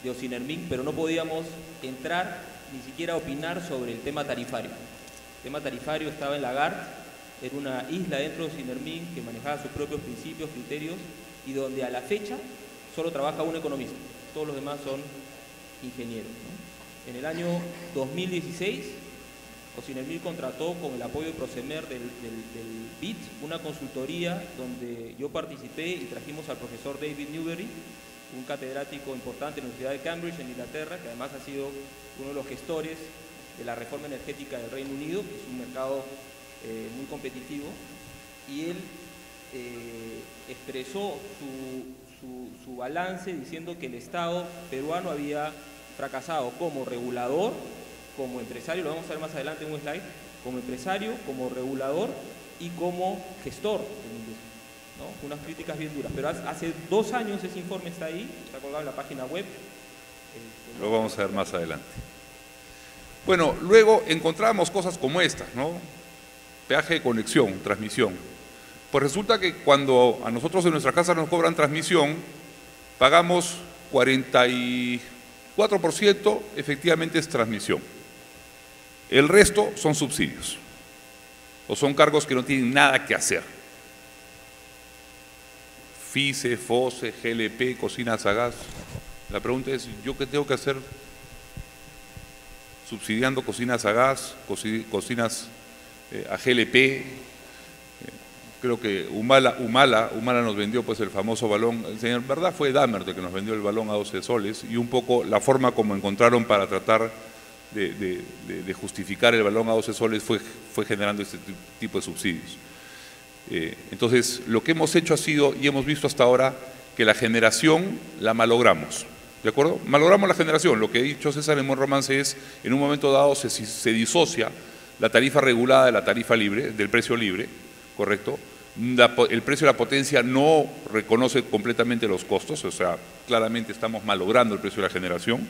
de Ocinermin, pero no podíamos entrar ni siquiera a opinar sobre el tema tarifario. El tema tarifario estaba en Lagarde, era una isla dentro de Ocinermin que manejaba sus propios principios, criterios, y donde a la fecha solo trabaja un economista, todos los demás son ingenieros, ¿no? En el año 2016, Ocinermin contrató con el apoyo de Procemer del BIT una consultoría donde yo participé y trajimos al profesor David Newberry, un catedrático importante en la Universidad de Cambridge en Inglaterra, que además ha sido uno de los gestores de la reforma energética del Reino Unido, que es un mercado muy competitivo, y él expresó su balance diciendo que el Estado peruano había fracasado como regulador, como empresario, lo vamos a ver más adelante en un slide, como empresario, como regulador y como gestor de la industria, ¿no? Unas críticas bien duras, pero hace 2 años ese informe está ahí, está colgado en la página web. Lo vamos a ver más adelante. Bueno, luego encontramos cosas como estas, ¿no? Peaje de conexión, transmisión. Pues resulta que cuando a nosotros en nuestra casa nos cobran transmisión, pagamos 44% efectivamente es transmisión. El resto son subsidios, o son cargos que no tienen nada que hacer. FICE, FOSE, GLP, cocinas a gas. La pregunta es, ¿yo qué tengo que hacer subsidiando cocinas a gas, cocinas a GLP? Creo que Humala nos vendió pues el famoso balón, en verdad fue Dahmer el que nos vendió el balón a 12 soles, y un poco la forma como encontraron para tratar de justificar el balón a 12 soles fue generando este tipo de subsidios. Entonces, lo que hemos hecho ha sido, y hemos visto hasta ahora, que la generación la malogramos, ¿de acuerdo? Malogramos la generación. Lo que ha dicho César en buen romance es, en un momento dado se disocia la tarifa regulada de la tarifa libre, del precio libre, ¿correcto? El precio de la potencia no reconoce completamente los costos, o sea, claramente estamos malogrando el precio de la generación.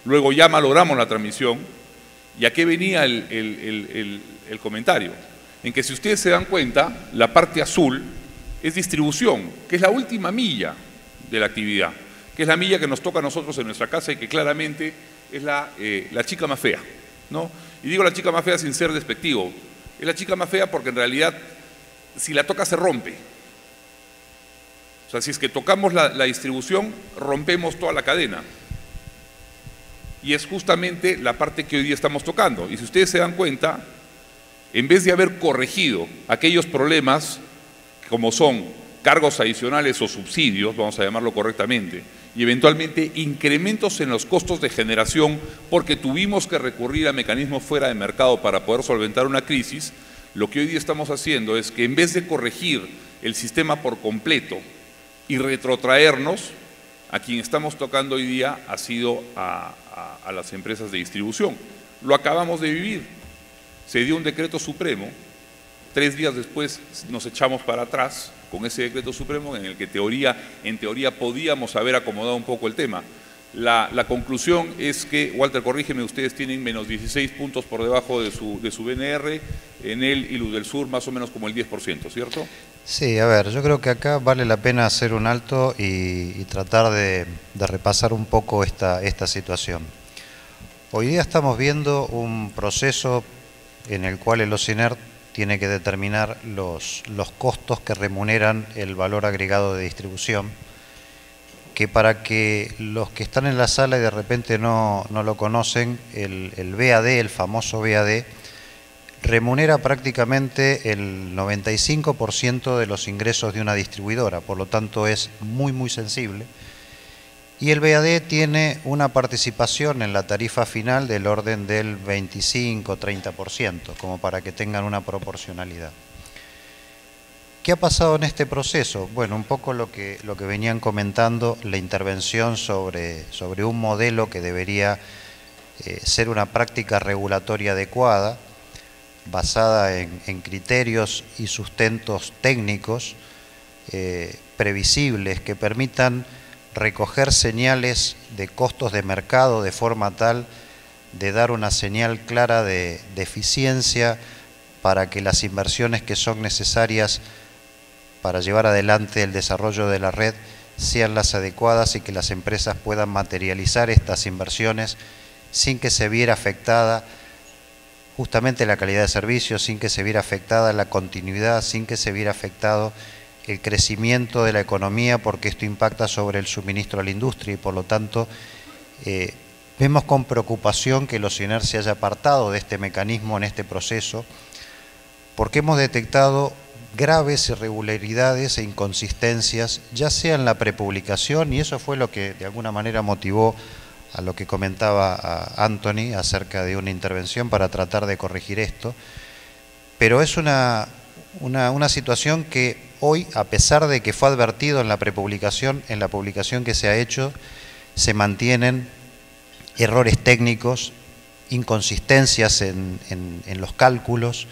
Luego ya malogramos la transmisión. ¿Y a qué venía el comentario? En que si ustedes se dan cuenta, la parte azul es distribución, que es la última milla de la actividad, que es la milla que nos toca a nosotros en nuestra casa y que claramente es la chica más fea, ¿no? Y digo la chica más fea sin ser despectivo, es la chica más fea porque en realidad si la toca se rompe. O sea, si es que tocamos la distribución, rompemos toda la cadena. Y es justamente la parte que hoy día estamos tocando. Y si ustedes se dan cuenta, en vez de haber corregido aquellos problemas como son cargos adicionales o subsidios, vamos a llamarlo correctamente, y eventualmente incrementos en los costos de generación porque tuvimos que recurrir a mecanismos fuera de mercado para poder solventar una crisis, lo que hoy día estamos haciendo es que en vez de corregir el sistema por completo y retrotraernos, a quien estamos tocando hoy día ha sido a las empresas de distribución. Lo acabamos de vivir. Se dio un decreto supremo, 3 días después nos echamos para atrás con ese decreto supremo en el que en teoría podíamos haber acomodado un poco el tema. La conclusión es que, Walter, corrígeme, ustedes tienen menos 16 puntos por debajo de su BNR, Enel y Luz del Sur más o menos como el 10%, ¿cierto? Sí, a ver, yo creo que acá vale la pena hacer un alto y tratar de repasar un poco esta situación. Hoy día estamos viendo un proceso en el cual el OCINER tiene que determinar los costos que remuneran el valor agregado de distribución, que para que los que están en la sala y de repente no lo conocen, el VAD, el famoso VAD, remunera prácticamente el 95% de los ingresos de una distribuidora, por lo tanto es muy sensible. Y el VAD tiene una participación en la tarifa final del orden del 25-30%, como para que tengan una proporcionalidad. ¿Qué ha pasado en este proceso? Bueno, un poco lo que venían comentando, la intervención sobre un modelo que debería ser una práctica regulatoria adecuada, basada en criterios y sustentos técnicos previsibles que permitan recoger señales de costos de mercado de forma tal de dar una señal clara de eficiencia para que las inversiones que son necesarias para llevar adelante el desarrollo de la red sean las adecuadas y que las empresas puedan materializar estas inversiones sin que se viera afectada justamente la calidad de servicio, sin que se viera afectada la continuidad, sin que se viera afectado el crecimiento de la economía, porque esto impacta sobre el suministro a la industria y por lo tanto vemos con preocupación que el OCINER se haya apartado de este mecanismo en este proceso, porque hemos detectado graves irregularidades e inconsistencias, ya sea en la prepublicación, y eso fue lo que de alguna manera motivó a lo que comentaba a Anthony acerca de una intervención para tratar de corregir esto, pero es una situación que hoy, a pesar de que fue advertido en la prepublicación, en la publicación que se ha hecho, se mantienen errores técnicos, inconsistencias en los cálculos,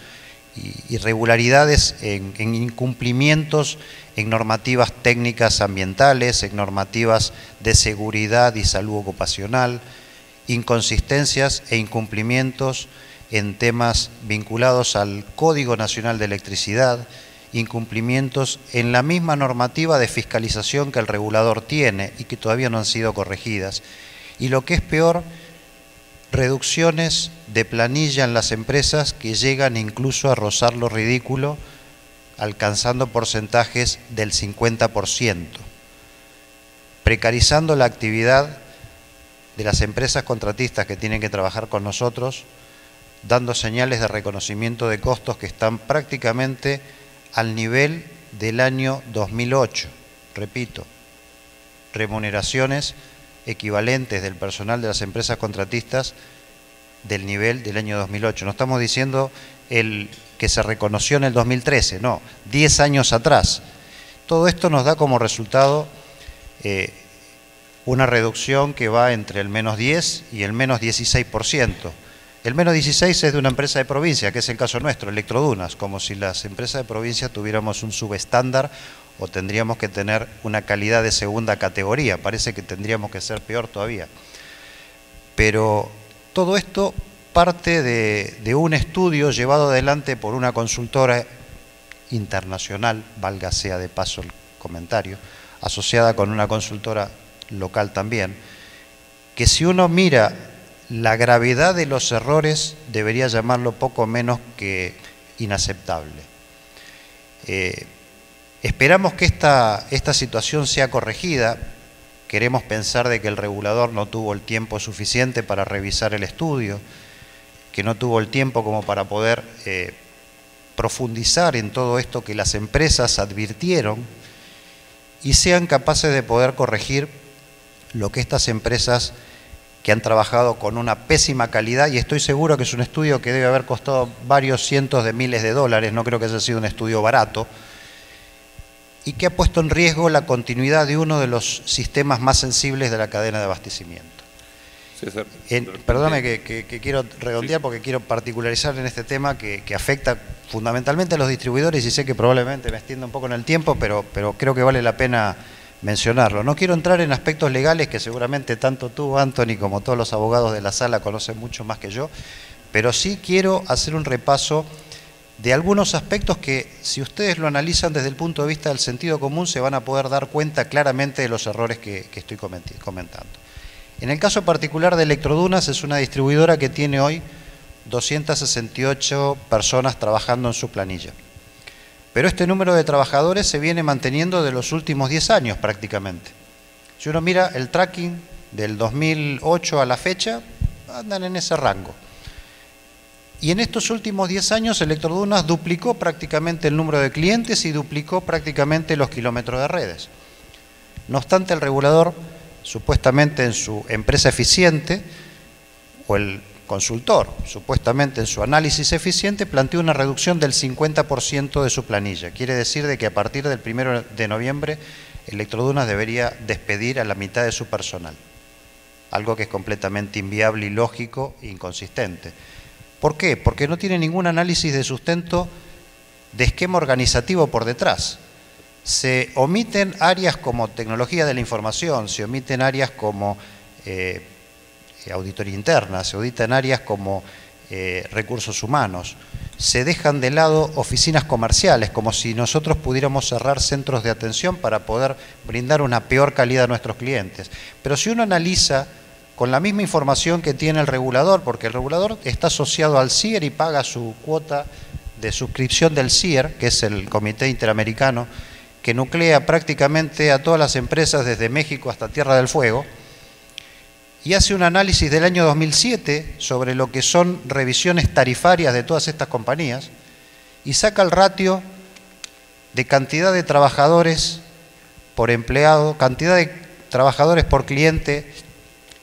irregularidades en incumplimientos en normativas técnicas ambientales, en normativas de seguridad y salud ocupacional, inconsistencias e incumplimientos en temas vinculados al Código Nacional de Electricidad, incumplimientos en la misma normativa de fiscalización que el regulador tiene y que todavía no han sido corregidas. Y lo que es peor, reducciones de planilla en las empresas que llegan incluso a rozar lo ridículo, alcanzando porcentajes del 50%, precarizando la actividad de las empresas contratistas que tienen que trabajar con nosotros, dando señales de reconocimiento de costos que están prácticamente al nivel del año 2008. Repito, remuneraciones equivalentes del personal de las empresas contratistas del nivel del año 2008. No estamos diciendo el que se reconoció en el 2013, no, 10 años atrás. Todo esto nos da como resultado una reducción que va entre el menos 10 y el menos 16%. El menos 16 es de una empresa de provincia, que es el caso nuestro, Electrodunas, como si las empresas de provincia tuviéramos un subestándar o tendríamos que tener una calidad de segunda categoría. Parece que tendríamos que ser peor todavía. Pero todo esto parte de un estudio llevado adelante por una consultora internacional, valga sea de paso el comentario, asociada con una consultora local también, que si uno mira la gravedad de los errores debería llamarlo poco menos que inaceptable. Esperamos que esta situación sea corregida. Queremos pensar de que el regulador no tuvo el tiempo suficiente para revisar el estudio, que no tuvo el tiempo como para poder profundizar en todo esto que las empresas advirtieron y sean capaces de poder corregir lo que estas empresas que han trabajado con una pésima calidad, y estoy seguro que es un estudio que debe haber costado varios cientos de miles de dólares, no creo que haya sido un estudio barato, y que ha puesto en riesgo la continuidad de uno de los sistemas más sensibles de la cadena de abastecimiento. César, Perdóname que quiero redondear porque quiero particularizar en este tema que afecta fundamentalmente a los distribuidores, y sé que probablemente me extienda un poco en el tiempo, pero creo que vale la pena mencionarlo. No quiero entrar en aspectos legales que seguramente tanto tú, Anthony, como todos los abogados de la sala conocen mucho más que yo, pero sí quiero hacer un repaso de algunos aspectos que, si ustedes lo analizan desde el punto de vista del sentido común, se van a poder dar cuenta claramente de los errores que estoy comentando. En el caso particular de Electrodunas, es una distribuidora que tiene hoy 268 personas trabajando en su planilla. Pero este número de trabajadores se viene manteniendo de los últimos 10 años prácticamente. Si uno mira el tracking del 2008 a la fecha, andan en ese rango. Y en estos últimos 10 años, Electrodunas duplicó prácticamente el número de clientes y duplicó prácticamente los kilómetros de redes. No obstante, el regulador, supuestamente en su empresa eficiente, o el consultor, supuestamente en su análisis eficiente, planteó una reducción del 50% de su planilla. Quiere decir de que a partir del 1 de noviembre, Electrodunas debería despedir a la mitad de su personal. Algo que es completamente inviable, ilógico e inconsistente. ¿Por qué? Porque no tiene ningún análisis de sustento de esquema organizativo por detrás. Se omiten áreas como tecnología de la información, se omiten áreas como auditoría interna, se auditan áreas como recursos humanos, se dejan de lado oficinas comerciales, como si nosotros pudiéramos cerrar centros de atención para poder brindar una peor calidad a nuestros clientes. Pero si uno analiza con la misma información que tiene el regulador, porque el regulador está asociado al CIER y paga su cuota de suscripción del CIER, que es el Comité Interamericano, que nuclea prácticamente a todas las empresas desde México hasta Tierra del Fuego, y hace un análisis del año 2007 sobre lo que son revisiones tarifarias de todas estas compañías, y saca el ratio de cantidad de trabajadores por empleado, cantidad de trabajadores por cliente,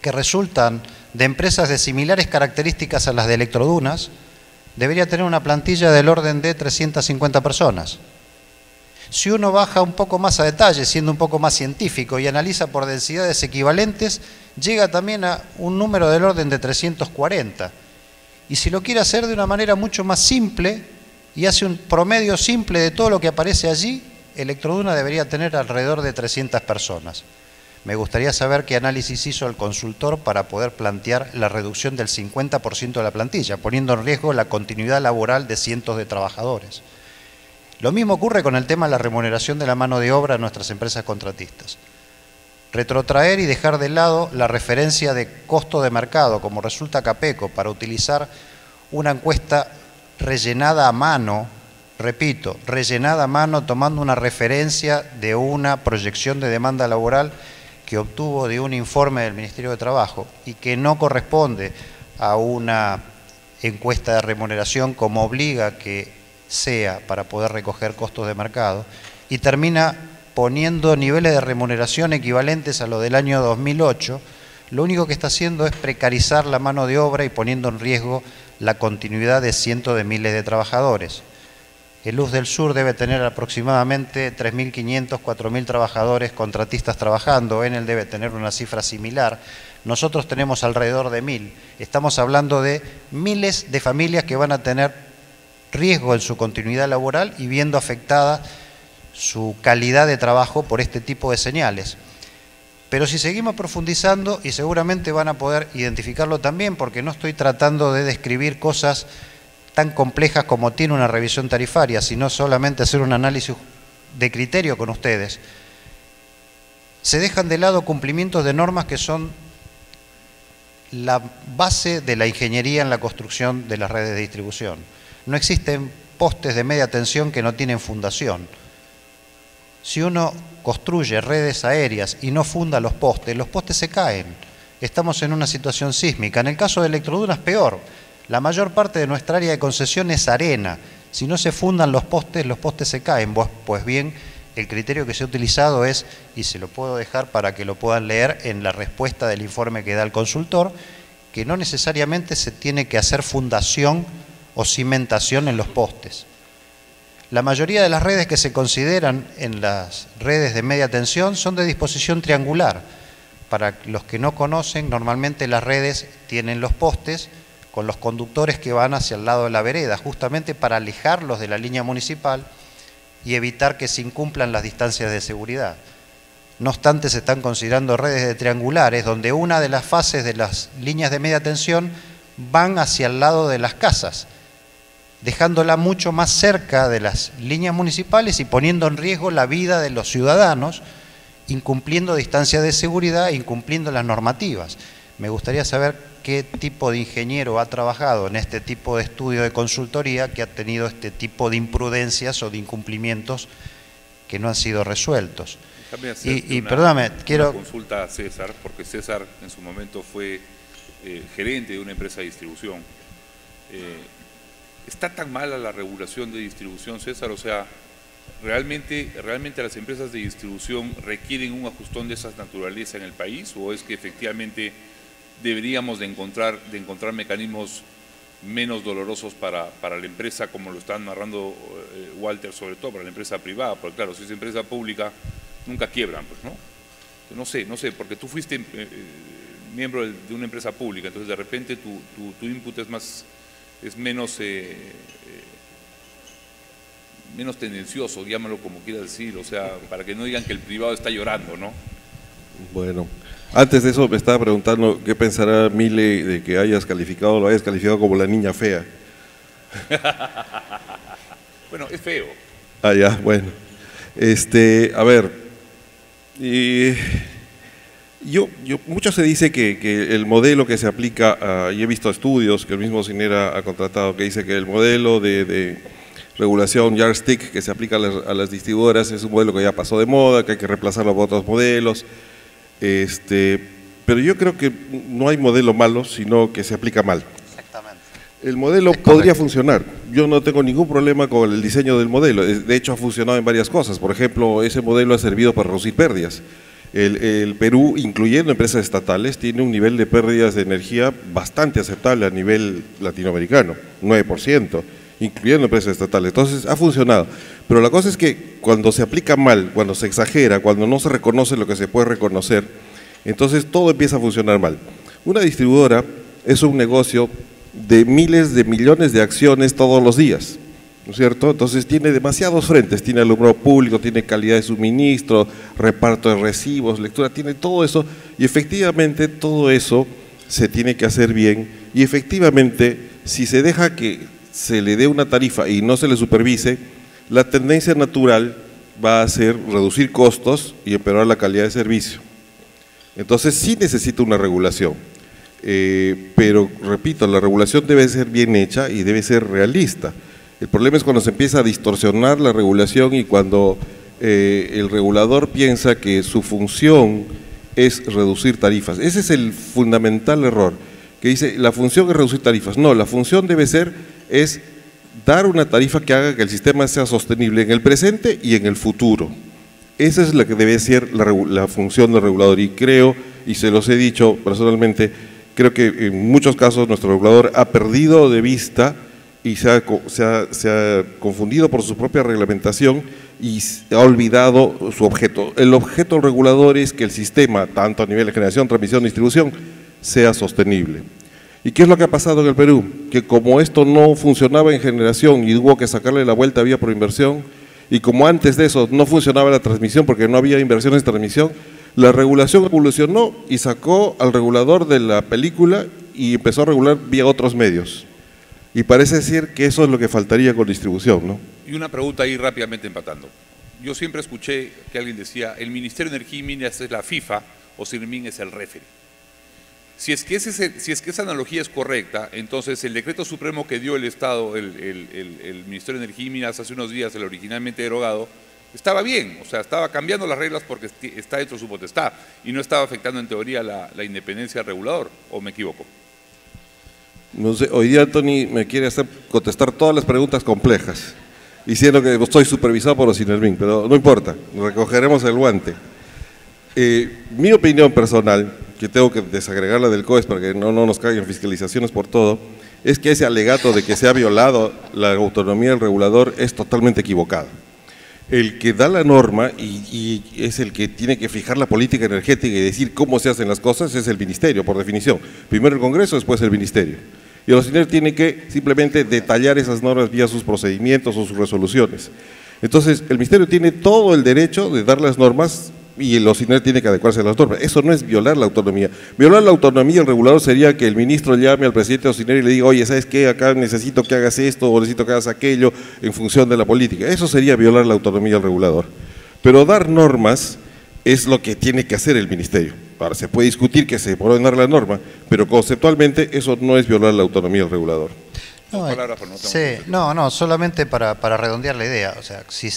que resultan de empresas de similares características a las de Electrodunas, debería tener una plantilla del orden de 350 personas. Si uno baja un poco más a detalle, siendo un poco más científico, y analiza por densidades equivalentes, llega también a un número del orden de 340. Y si lo quiere hacer de una manera mucho más simple, y hace un promedio simple de todo lo que aparece allí, Electrodunas debería tener alrededor de 300 personas. Me gustaría saber qué análisis hizo el consultor para poder plantear la reducción del 50% de la plantilla, poniendo en riesgo la continuidad laboral de cientos de trabajadores. Lo mismo ocurre con el tema de la remuneración de la mano de obra a nuestras empresas contratistas. Retrotraer y dejar de lado la referencia de costo de mercado, como resulta Capeco, para utilizar una encuesta rellenada a mano, repito, rellenada a mano, tomando una referencia de una proyección de demanda laboral que obtuvo de un informe del Ministerio de Trabajo y que no corresponde a una encuesta de remuneración como obliga que sea para poder recoger costos de mercado, y termina poniendo niveles de remuneración equivalentes a lo del año 2008, lo único que está haciendo es precarizar la mano de obra y poniendo en riesgo la continuidad de cientos de miles de trabajadores. El Luz del Sur debe tener aproximadamente 3.500, 4.000 trabajadores contratistas trabajando, Enel debe tener una cifra similar, nosotros tenemos alrededor de 1.000. Estamos hablando de miles de familias que van a tener riesgo en su continuidad laboral y viendo afectada su calidad de trabajo por este tipo de señales. Pero si seguimos profundizando, y seguramente van a poder identificarlo también, porque no estoy tratando de describir cosas tan complejas como tiene una revisión tarifaria, sino solamente hacer un análisis de criterio con ustedes, se dejan de lado cumplimientos de normas que son la base de la ingeniería en la construcción de las redes de distribución. No existen postes de media tensión que no tienen fundación. Si uno construye redes aéreas y no funda los postes se caen. Estamos en una situación sísmica. En el caso de Electrodunas, peor. La mayor parte de nuestra área de concesión es arena. Si no se fundan los postes se caen. Pues bien, el criterio que se ha utilizado es, y se lo puedo dejar para que lo puedan leer en la respuesta del informe que da el consultor, que no necesariamente se tiene que hacer fundación o cimentación en los postes. La mayoría de las redes que se consideran en las redes de media tensión son de disposición triangular. Para los que no conocen, normalmente las redes tienen los postes con los conductores que van hacia el lado de la vereda, justamente para alejarlos de la línea municipal y evitar que se incumplan las distancias de seguridad. No obstante, se están considerando redes de triangulares, donde una de las fases de las líneas de media tensión van hacia el lado de las casas, dejándola mucho más cerca de las líneas municipales y poniendo en riesgo la vida de los ciudadanos, incumpliendo distancias de seguridad e incumpliendo las normativas. Me gustaría saber qué tipo de ingeniero ha trabajado en este tipo de estudio de consultoría que ha tenido este tipo de imprudencias o de incumplimientos que no han sido resueltos. Perdóname, quiero consulta a César, porque César en su momento fue gerente de una empresa de distribución. ¿Está tan mala la regulación de distribución, César? O sea, ¿realmente las empresas de distribución requieren un ajustón de esa naturaleza en el país? ¿O es que efectivamente deberíamos de encontrar mecanismos menos dolorosos para la empresa, como lo están narrando Walter, sobre todo para la empresa privada? Porque claro, si es empresa pública, nunca quiebran, pues, ¿no? No sé, porque tú fuiste miembro de una empresa pública, entonces de repente tu input es menos tendencioso, llámalo como quieras decir, o sea, para que no digan que el privado está llorando, ¿no? Bueno, antes de eso me estaba preguntando qué pensará Mile de que lo hayas calificado como la niña fea. Bueno, es feo. Ah, ya, bueno. A ver, mucho se dice que el modelo que se aplica, y he visto estudios que el mismo Cinera ha contratado, que dice que el modelo de regulación yardstick que se aplica a las distribuidoras es un modelo que ya pasó de moda, que hay que reemplazarlo por otros modelos. Pero yo creo que no hay modelo malo, sino que se aplica mal. Exactamente. El modelo podría funcionar. Yo no tengo ningún problema con el diseño del modelo. De hecho, ha funcionado en varias cosas. Por ejemplo, ese modelo ha servido para reducir pérdidas. El Perú, incluyendo empresas estatales, tiene un nivel de pérdidas de energía bastante aceptable a nivel latinoamericano, 9%, incluyendo empresas estatales. Entonces, ha funcionado. Pero la cosa es que cuando se aplica mal, cuando se exagera, cuando no se reconoce lo que se puede reconocer, entonces todo empieza a funcionar mal. Una distribuidora es un negocio de miles de millones de acciones todos los días, ¿no es cierto? Entonces tiene demasiados frentes, tiene alumbrado público, tiene calidad de suministro, reparto de recibos, lectura, tiene todo eso, y efectivamente todo eso se tiene que hacer bien, y efectivamente si se deja que se le dé una tarifa y no se le supervise, la tendencia natural va a ser reducir costos y empeorar la calidad de servicio. Entonces sí necesita una regulación, pero repito, la regulación debe ser bien hecha y debe ser realista. El problema es cuando se empieza a distorsionar la regulación y cuando el regulador piensa que su función es reducir tarifas. Ese es el fundamental error, que dice la función es reducir tarifas. No, la función debe ser dar una tarifa que haga que el sistema sea sostenible en el presente y en el futuro. Esa es la que debe ser la función del regulador, y creo, y se los he dicho personalmente, creo que en muchos casos nuestro regulador ha perdido de vista y se ha confundido por su propia reglamentación y ha olvidado su objeto. El objeto del regulador es que el sistema, tanto a nivel de generación, transmisión, distribución, sea sostenible. ¿Y qué es lo que ha pasado en el Perú? Que como esto no funcionaba en generación y hubo que sacarle la vuelta vía por inversión, y como antes de eso no funcionaba la transmisión porque no había inversiones en transmisión, la regulación evolucionó y sacó al regulador de la película y empezó a regular vía otros medios. Y parece decir que eso es lo que faltaría con distribución, ¿no? Y una pregunta ahí rápidamente empatando. Yo siempre escuché que alguien decía, el Ministerio de Energía y Minas es la FIFA o Sirmin es el referee. Si es que esa analogía es correcta, entonces el decreto supremo que dio el Estado, el Ministerio de Energía y Minas hace unos días, el originalmente derogado, estaba bien, o sea, estaba cambiando las reglas porque está dentro de su potestad y no estaba afectando en teoría la independencia del regulador, ¿o me equivoco? No sé, hoy día Tony me quiere hacer contestar todas las preguntas complejas. diciendo que estoy supervisado por Ocinermin, pero no importa, recogeremos el guante. Mi opinión personal, que tengo que desagregarla del COES para que no nos caigan fiscalizaciones por todo, es que ese alegato de que se ha violado la autonomía del regulador es totalmente equivocado. El que da la norma y es el que tiene que fijar la política energética y decir cómo se hacen las cosas es el Ministerio, por definición. Primero el Congreso, después el Ministerio. Y el OCINER tiene que simplemente detallar esas normas vía sus procedimientos o sus resoluciones. Entonces, el Ministerio tiene todo el derecho de dar las normas y el OCINER tiene que adecuarse a las normas. Eso no es violar la autonomía. Violar la autonomía del regulador sería que el ministro llame al presidente de OCINER y le diga, oye, ¿sabes qué? Acá necesito que hagas esto o necesito que hagas aquello en función de la política. Eso sería violar la autonomía del regulador. Pero dar normas es lo que tiene que hacer el ministerio. Ahora, se puede discutir que se puede dar la norma, pero conceptualmente eso no es violar la autonomía del regulador. No, solamente para redondear la idea, o sea, si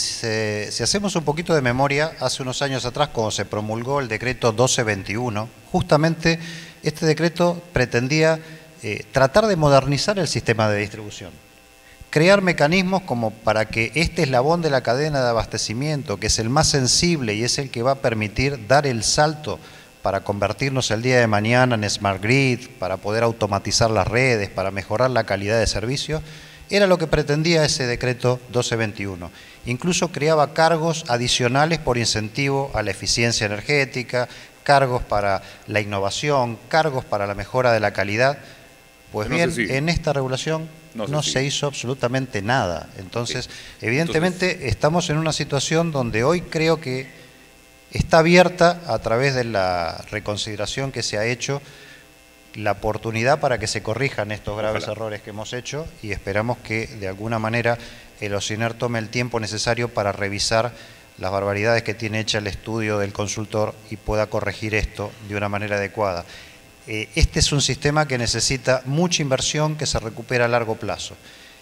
hacemos un poquito de memoria, hace unos años atrás, cuando se promulgó el decreto 1221, justamente este decreto pretendía tratar de modernizar el sistema de distribución, crear mecanismos como para que este eslabón de la cadena de abastecimiento, que es el más sensible y es el que va a permitir dar el salto para convertirnos el día de mañana en Smart Grid, para poder automatizar las redes, para mejorar la calidad de servicio, era lo que pretendía ese decreto 1221. Incluso creaba cargos adicionales por incentivo a la eficiencia energética, cargos para la innovación, cargos para la mejora de la calidad. Pues bien, en esta regulación no se hizo absolutamente nada. Entonces, evidentemente, estamos en una situación donde hoy creo que está abierta, a través de la reconsideración que se ha hecho, la oportunidad para que se corrijan estos graves errores que hemos hecho, y esperamos que de alguna manera el OCINER tome el tiempo necesario para revisar las barbaridades que tiene hecha el estudio del consultor y pueda corregir esto de una manera adecuada. Este es un sistema que necesita mucha inversión que se recupera a largo plazo.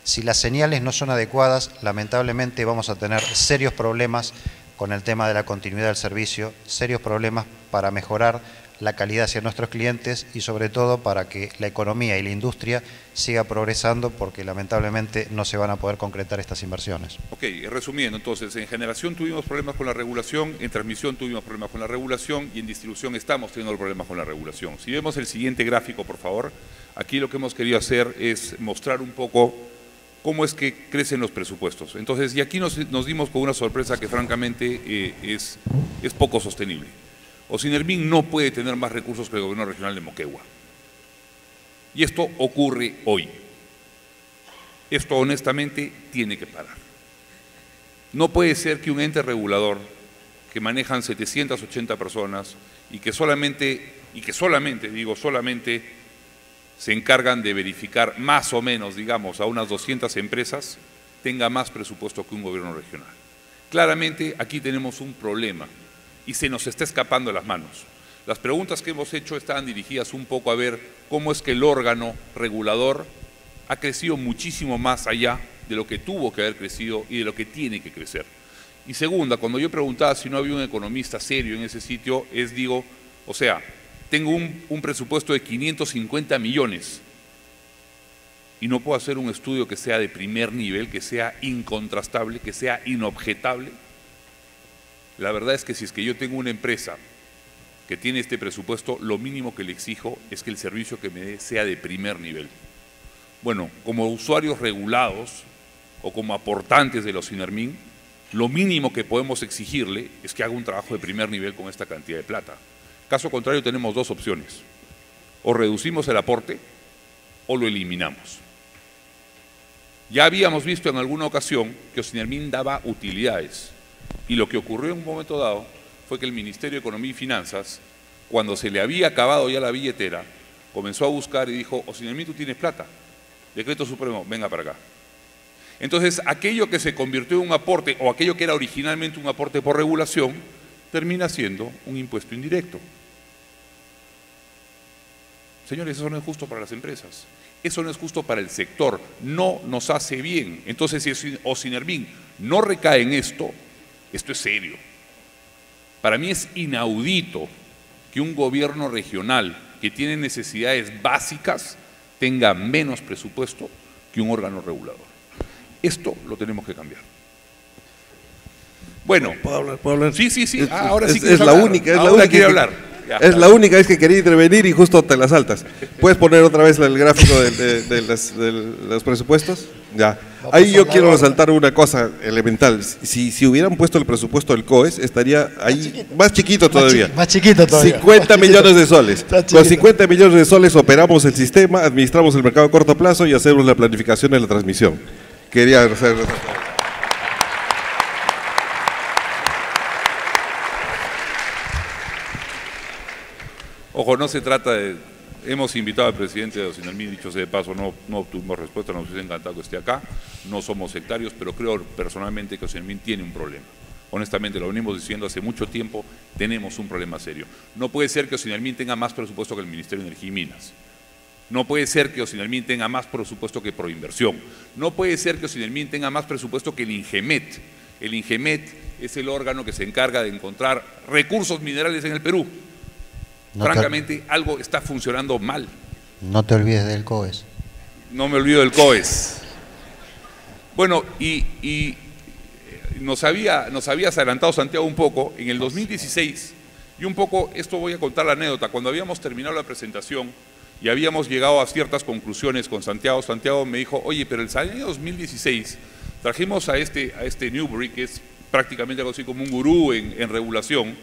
Si las señales no son adecuadas, lamentablemente vamos a tener serios problemas con el tema de la continuidad del servicio, serios problemas para mejorar la calidad hacia nuestros clientes y sobre todo para que la economía y la industria siga progresando, porque lamentablemente no se van a poder concretar estas inversiones. Ok, resumiendo entonces, en generación tuvimos problemas con la regulación, en transmisión tuvimos problemas con la regulación y en distribución estamos teniendo problemas con la regulación. Si vemos el siguiente gráfico, por favor, aquí lo que hemos querido hacer es mostrar un poco cómo es que crecen los presupuestos. Entonces, y aquí nos dimos con una sorpresa que francamente es poco sostenible. Ocinermin no puede tener más recursos que el gobierno regional de Moquegua. Y esto ocurre hoy. Esto honestamente tiene que parar. No puede ser que un ente regulador que manejan 780 personas y que solamente se encargan de verificar más o menos, digamos, a unas 200 empresas, tenga más presupuesto que un gobierno regional. Claramente aquí tenemos un problema y se nos está escapando de las manos. Las preguntas que hemos hecho estaban dirigidas un poco a ver cómo es que el órgano regulador ha crecido muchísimo más allá de lo que tuvo que haber crecido y de lo que tiene que crecer. Y segunda, cuando yo preguntaba si no había un economista serio en ese sitio, tengo un presupuesto de 550 millones y no puedo hacer un estudio que sea de primer nivel, que sea incontrastable, que sea inobjetable. La verdad es que si es que yo tengo una empresa que tiene este presupuesto, lo mínimo que le exijo es que el servicio que me dé sea de primer nivel. Bueno, como usuarios regulados o como aportantes de los Ocinermin, lo mínimo que podemos exigirle es que haga un trabajo de primer nivel con esta cantidad de plata. Caso contrario, tenemos dos opciones: o reducimos el aporte o lo eliminamos. Ya habíamos visto en alguna ocasión que Ocinermin daba utilidades y lo que ocurrió en un momento dado fue que el Ministerio de Economía y Finanzas, cuando se le había acabado ya la billetera, comenzó a buscar y dijo: Ocinermin, tú tienes plata, decreto supremo, venga para acá. Entonces, aquello que se convirtió en un aporte o aquello que era originalmente un aporte por regulación, termina siendo un impuesto indirecto. Señores, eso no es justo para las empresas, eso no es justo para el sector, no nos hace bien. Entonces, si Ocinermin no recae en esto es serio. Para mí es inaudito que un gobierno regional que tiene necesidades básicas tenga menos presupuesto que un órgano regulador. Esto lo tenemos que cambiar. Bueno. ¿Puedo hablar? Sí. Ahora sí es la única, es la única vez que quería intervenir y justo te la saltas. ¿Puedes poner otra vez el gráfico de los presupuestos? Ya. Ahí yo quiero resaltar una cosa elemental. Si hubieran puesto el presupuesto del COES, estaría ahí más chiquito todavía. Más chiquito todavía. 50 millones de soles. Con 50 millones de soles operamos el sistema, administramos el mercado a corto plazo y hacemos la planificación de la transmisión. Quería hacer... Ojo, no se trata de... Hemos invitado al presidente de Osinalmín, dicho sea de paso, no obtuvimos respuesta, nos hubiese encantado que esté acá, no somos sectarios, pero creo personalmente que Osinalmín tiene un problema. Honestamente, lo venimos diciendo hace mucho tiempo, tenemos un problema serio. No puede ser que Osinalmín tenga más presupuesto que el Ministerio de Energía y Minas. No puede ser que Osinalmín tenga más presupuesto que Proinversión. No puede ser que Osinalmín tenga más presupuesto que el INGEMET. El INGEMET es el órgano que se encarga de encontrar recursos minerales en el Perú. Francamente, algo está funcionando mal. No te olvides del COES. No me olvido del COES. Bueno, y nos habías adelantado, Santiago, un poco, en el 2016, y un poco, esto voy a contar la anécdota, cuando habíamos terminado la presentación y habíamos llegado a ciertas conclusiones con Santiago, Santiago me dijo, oye, pero el año 2016 trajimos a este Newbery, que es prácticamente algo así como un gurú en regulación,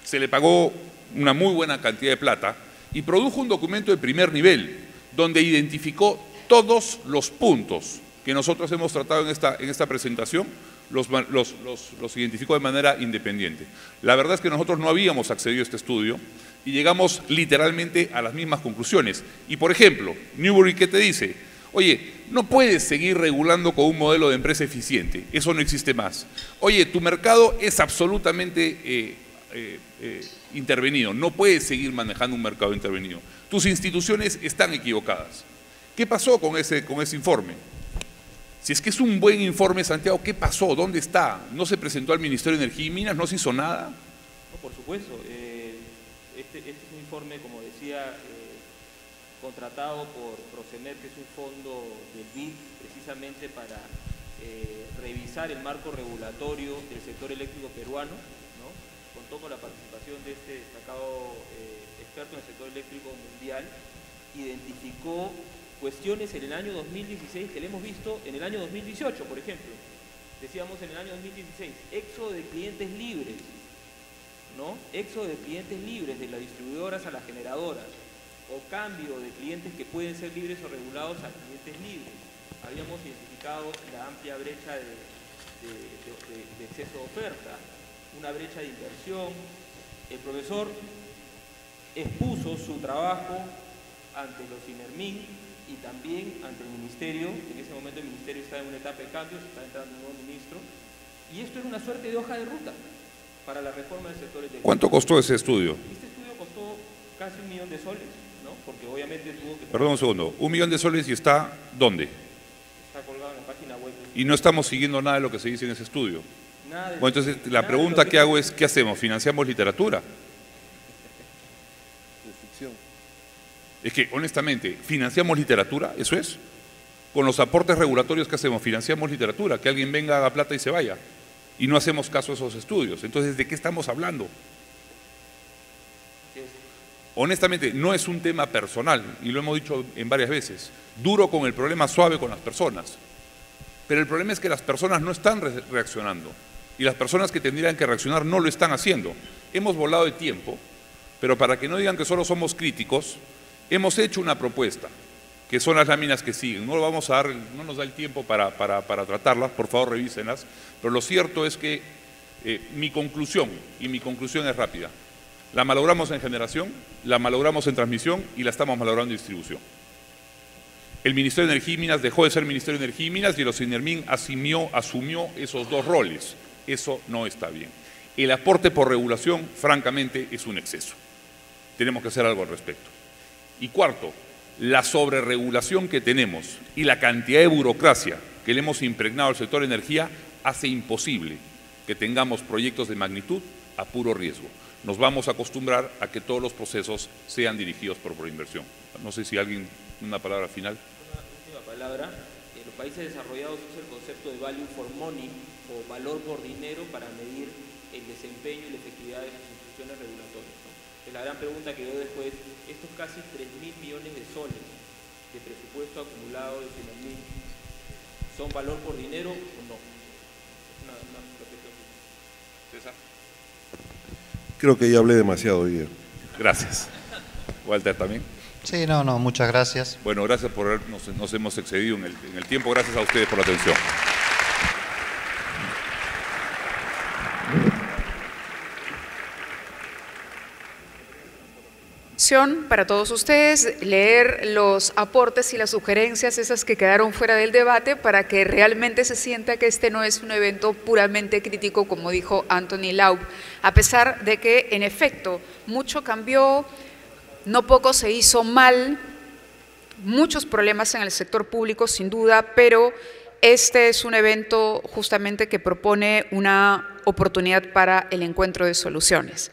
se le pagó una muy buena cantidad de plata y produjo un documento de primer nivel donde identificó todos los puntos que nosotros hemos tratado en esta presentación, los identificó de manera independiente. La verdad es que nosotros no habíamos accedido a este estudio y llegamos literalmente a las mismas conclusiones. Y por ejemplo, Newbery, ¿qué te dice? Oye, no puedes seguir regulando con un modelo de empresa eficiente, eso no existe más. Oye, tu mercado es absolutamente intervenido, no puedes seguir manejando un mercado intervenido. Tus instituciones están equivocadas. ¿Qué pasó con ese informe? Si es que es un buen informe, Santiago, ¿qué pasó? ¿Dónde está? ¿No se presentó al Ministerio de Energía y Minas? ¿No se hizo nada? No, por supuesto. Este es un informe, como decía, contratado por Procemer, que es un fondo del BID, precisamente para revisar el marco regulatorio del sector eléctrico peruano, ¿no? Contó con la participación de este destacado experto en el sector eléctrico mundial, identificó cuestiones en el año 2016 que le hemos visto en el año 2018, por ejemplo. Decíamos en el año 2016, éxodo de clientes libres, ¿no? Éxodo de clientes libres de las distribuidoras a las generadoras, o cambio de clientes que pueden ser libres o regulados a clientes libres. Habíamos identificado la amplia brecha de exceso de oferta, una brecha de inversión. El profesor expuso su trabajo ante los Osinalmín y también ante el Ministerio. En ese momento el Ministerio está en una etapa de cambios, está entrando un nuevo ministro, y esto es una suerte de hoja de ruta para la reforma del sector eléctrico. ¿Cuánto costó ese estudio? Este estudio costó casi $1 millón, ¿no? Porque obviamente tuvo que... Perdón un segundo, $1 millón y está ¿dónde? Está colgado en la página web. Y no estamos siguiendo nada de lo que se dice en ese estudio. Nada de... Bueno, entonces la pregunta que hago es, ¿qué hacemos? ¿Financiamos literatura? Es que, honestamente, ¿financiamos literatura? ¿Eso es? Con los aportes regulatorios que hacemos, ¿financiamos literatura? Que alguien venga, haga plata y se vaya. Y no hacemos caso a esos estudios. Entonces, ¿de qué estamos hablando? Honestamente, no es un tema personal, y lo hemos dicho en varias veces. Duro con el problema, suave con las personas. Pero el problema es que las personas no están reaccionando. Y las personas que tendrían que reaccionar no lo están haciendo. Hemos volado de tiempo, pero para que no digan que solo somos críticos, hemos hecho una propuesta, que son las láminas que siguen. No lo vamos a dar, no nos da el tiempo para tratarlas, por favor revísenlas, pero lo cierto es que mi conclusión es rápida. La malogramos en generación, la malogramos en transmisión y la estamos malogrando en distribución. El Ministerio de Energía y Minas dejó de ser Ministerio de Energía y Minas y el Osinalmín asumió esos dos roles. Eso no está bien. El aporte por regulación, francamente, es un exceso. Tenemos que hacer algo al respecto. Y cuarto, la sobreregulación que tenemos y la cantidad de burocracia que le hemos impregnado al sector de energía hace imposible que tengamos proyectos de magnitud a puro riesgo. Nos vamos a acostumbrar a que todos los procesos sean dirigidos por Proinversión. No sé si alguien, una palabra final. Una última palabra. Los países desarrollados usa el concepto de value for money o valor por dinero para medir el desempeño y la efectividad de sus instituciones regulatorias, ¿no? Entonces, la gran pregunta que yo dejo es, estos casi 3.000 millones de soles de presupuesto acumulado de Finalmin, ¿son valor por dinero o no? Una reflexión. César. Creo que ya hablé demasiado hoy día. Gracias. Walter también. Sí, no, muchas gracias. Bueno, gracias por habernos, nos hemos excedido en el tiempo. Gracias a ustedes por la atención. Para todos ustedes, leer los aportes y las sugerencias, esas que quedaron fuera del debate, para que realmente se sienta que este no es un evento puramente crítico, como dijo Anthony Laub, a pesar de que, en efecto, mucho cambió, no poco se hizo mal, muchos problemas en el sector público, sin duda, pero este es un evento justamente que propone una oportunidad para el encuentro de soluciones.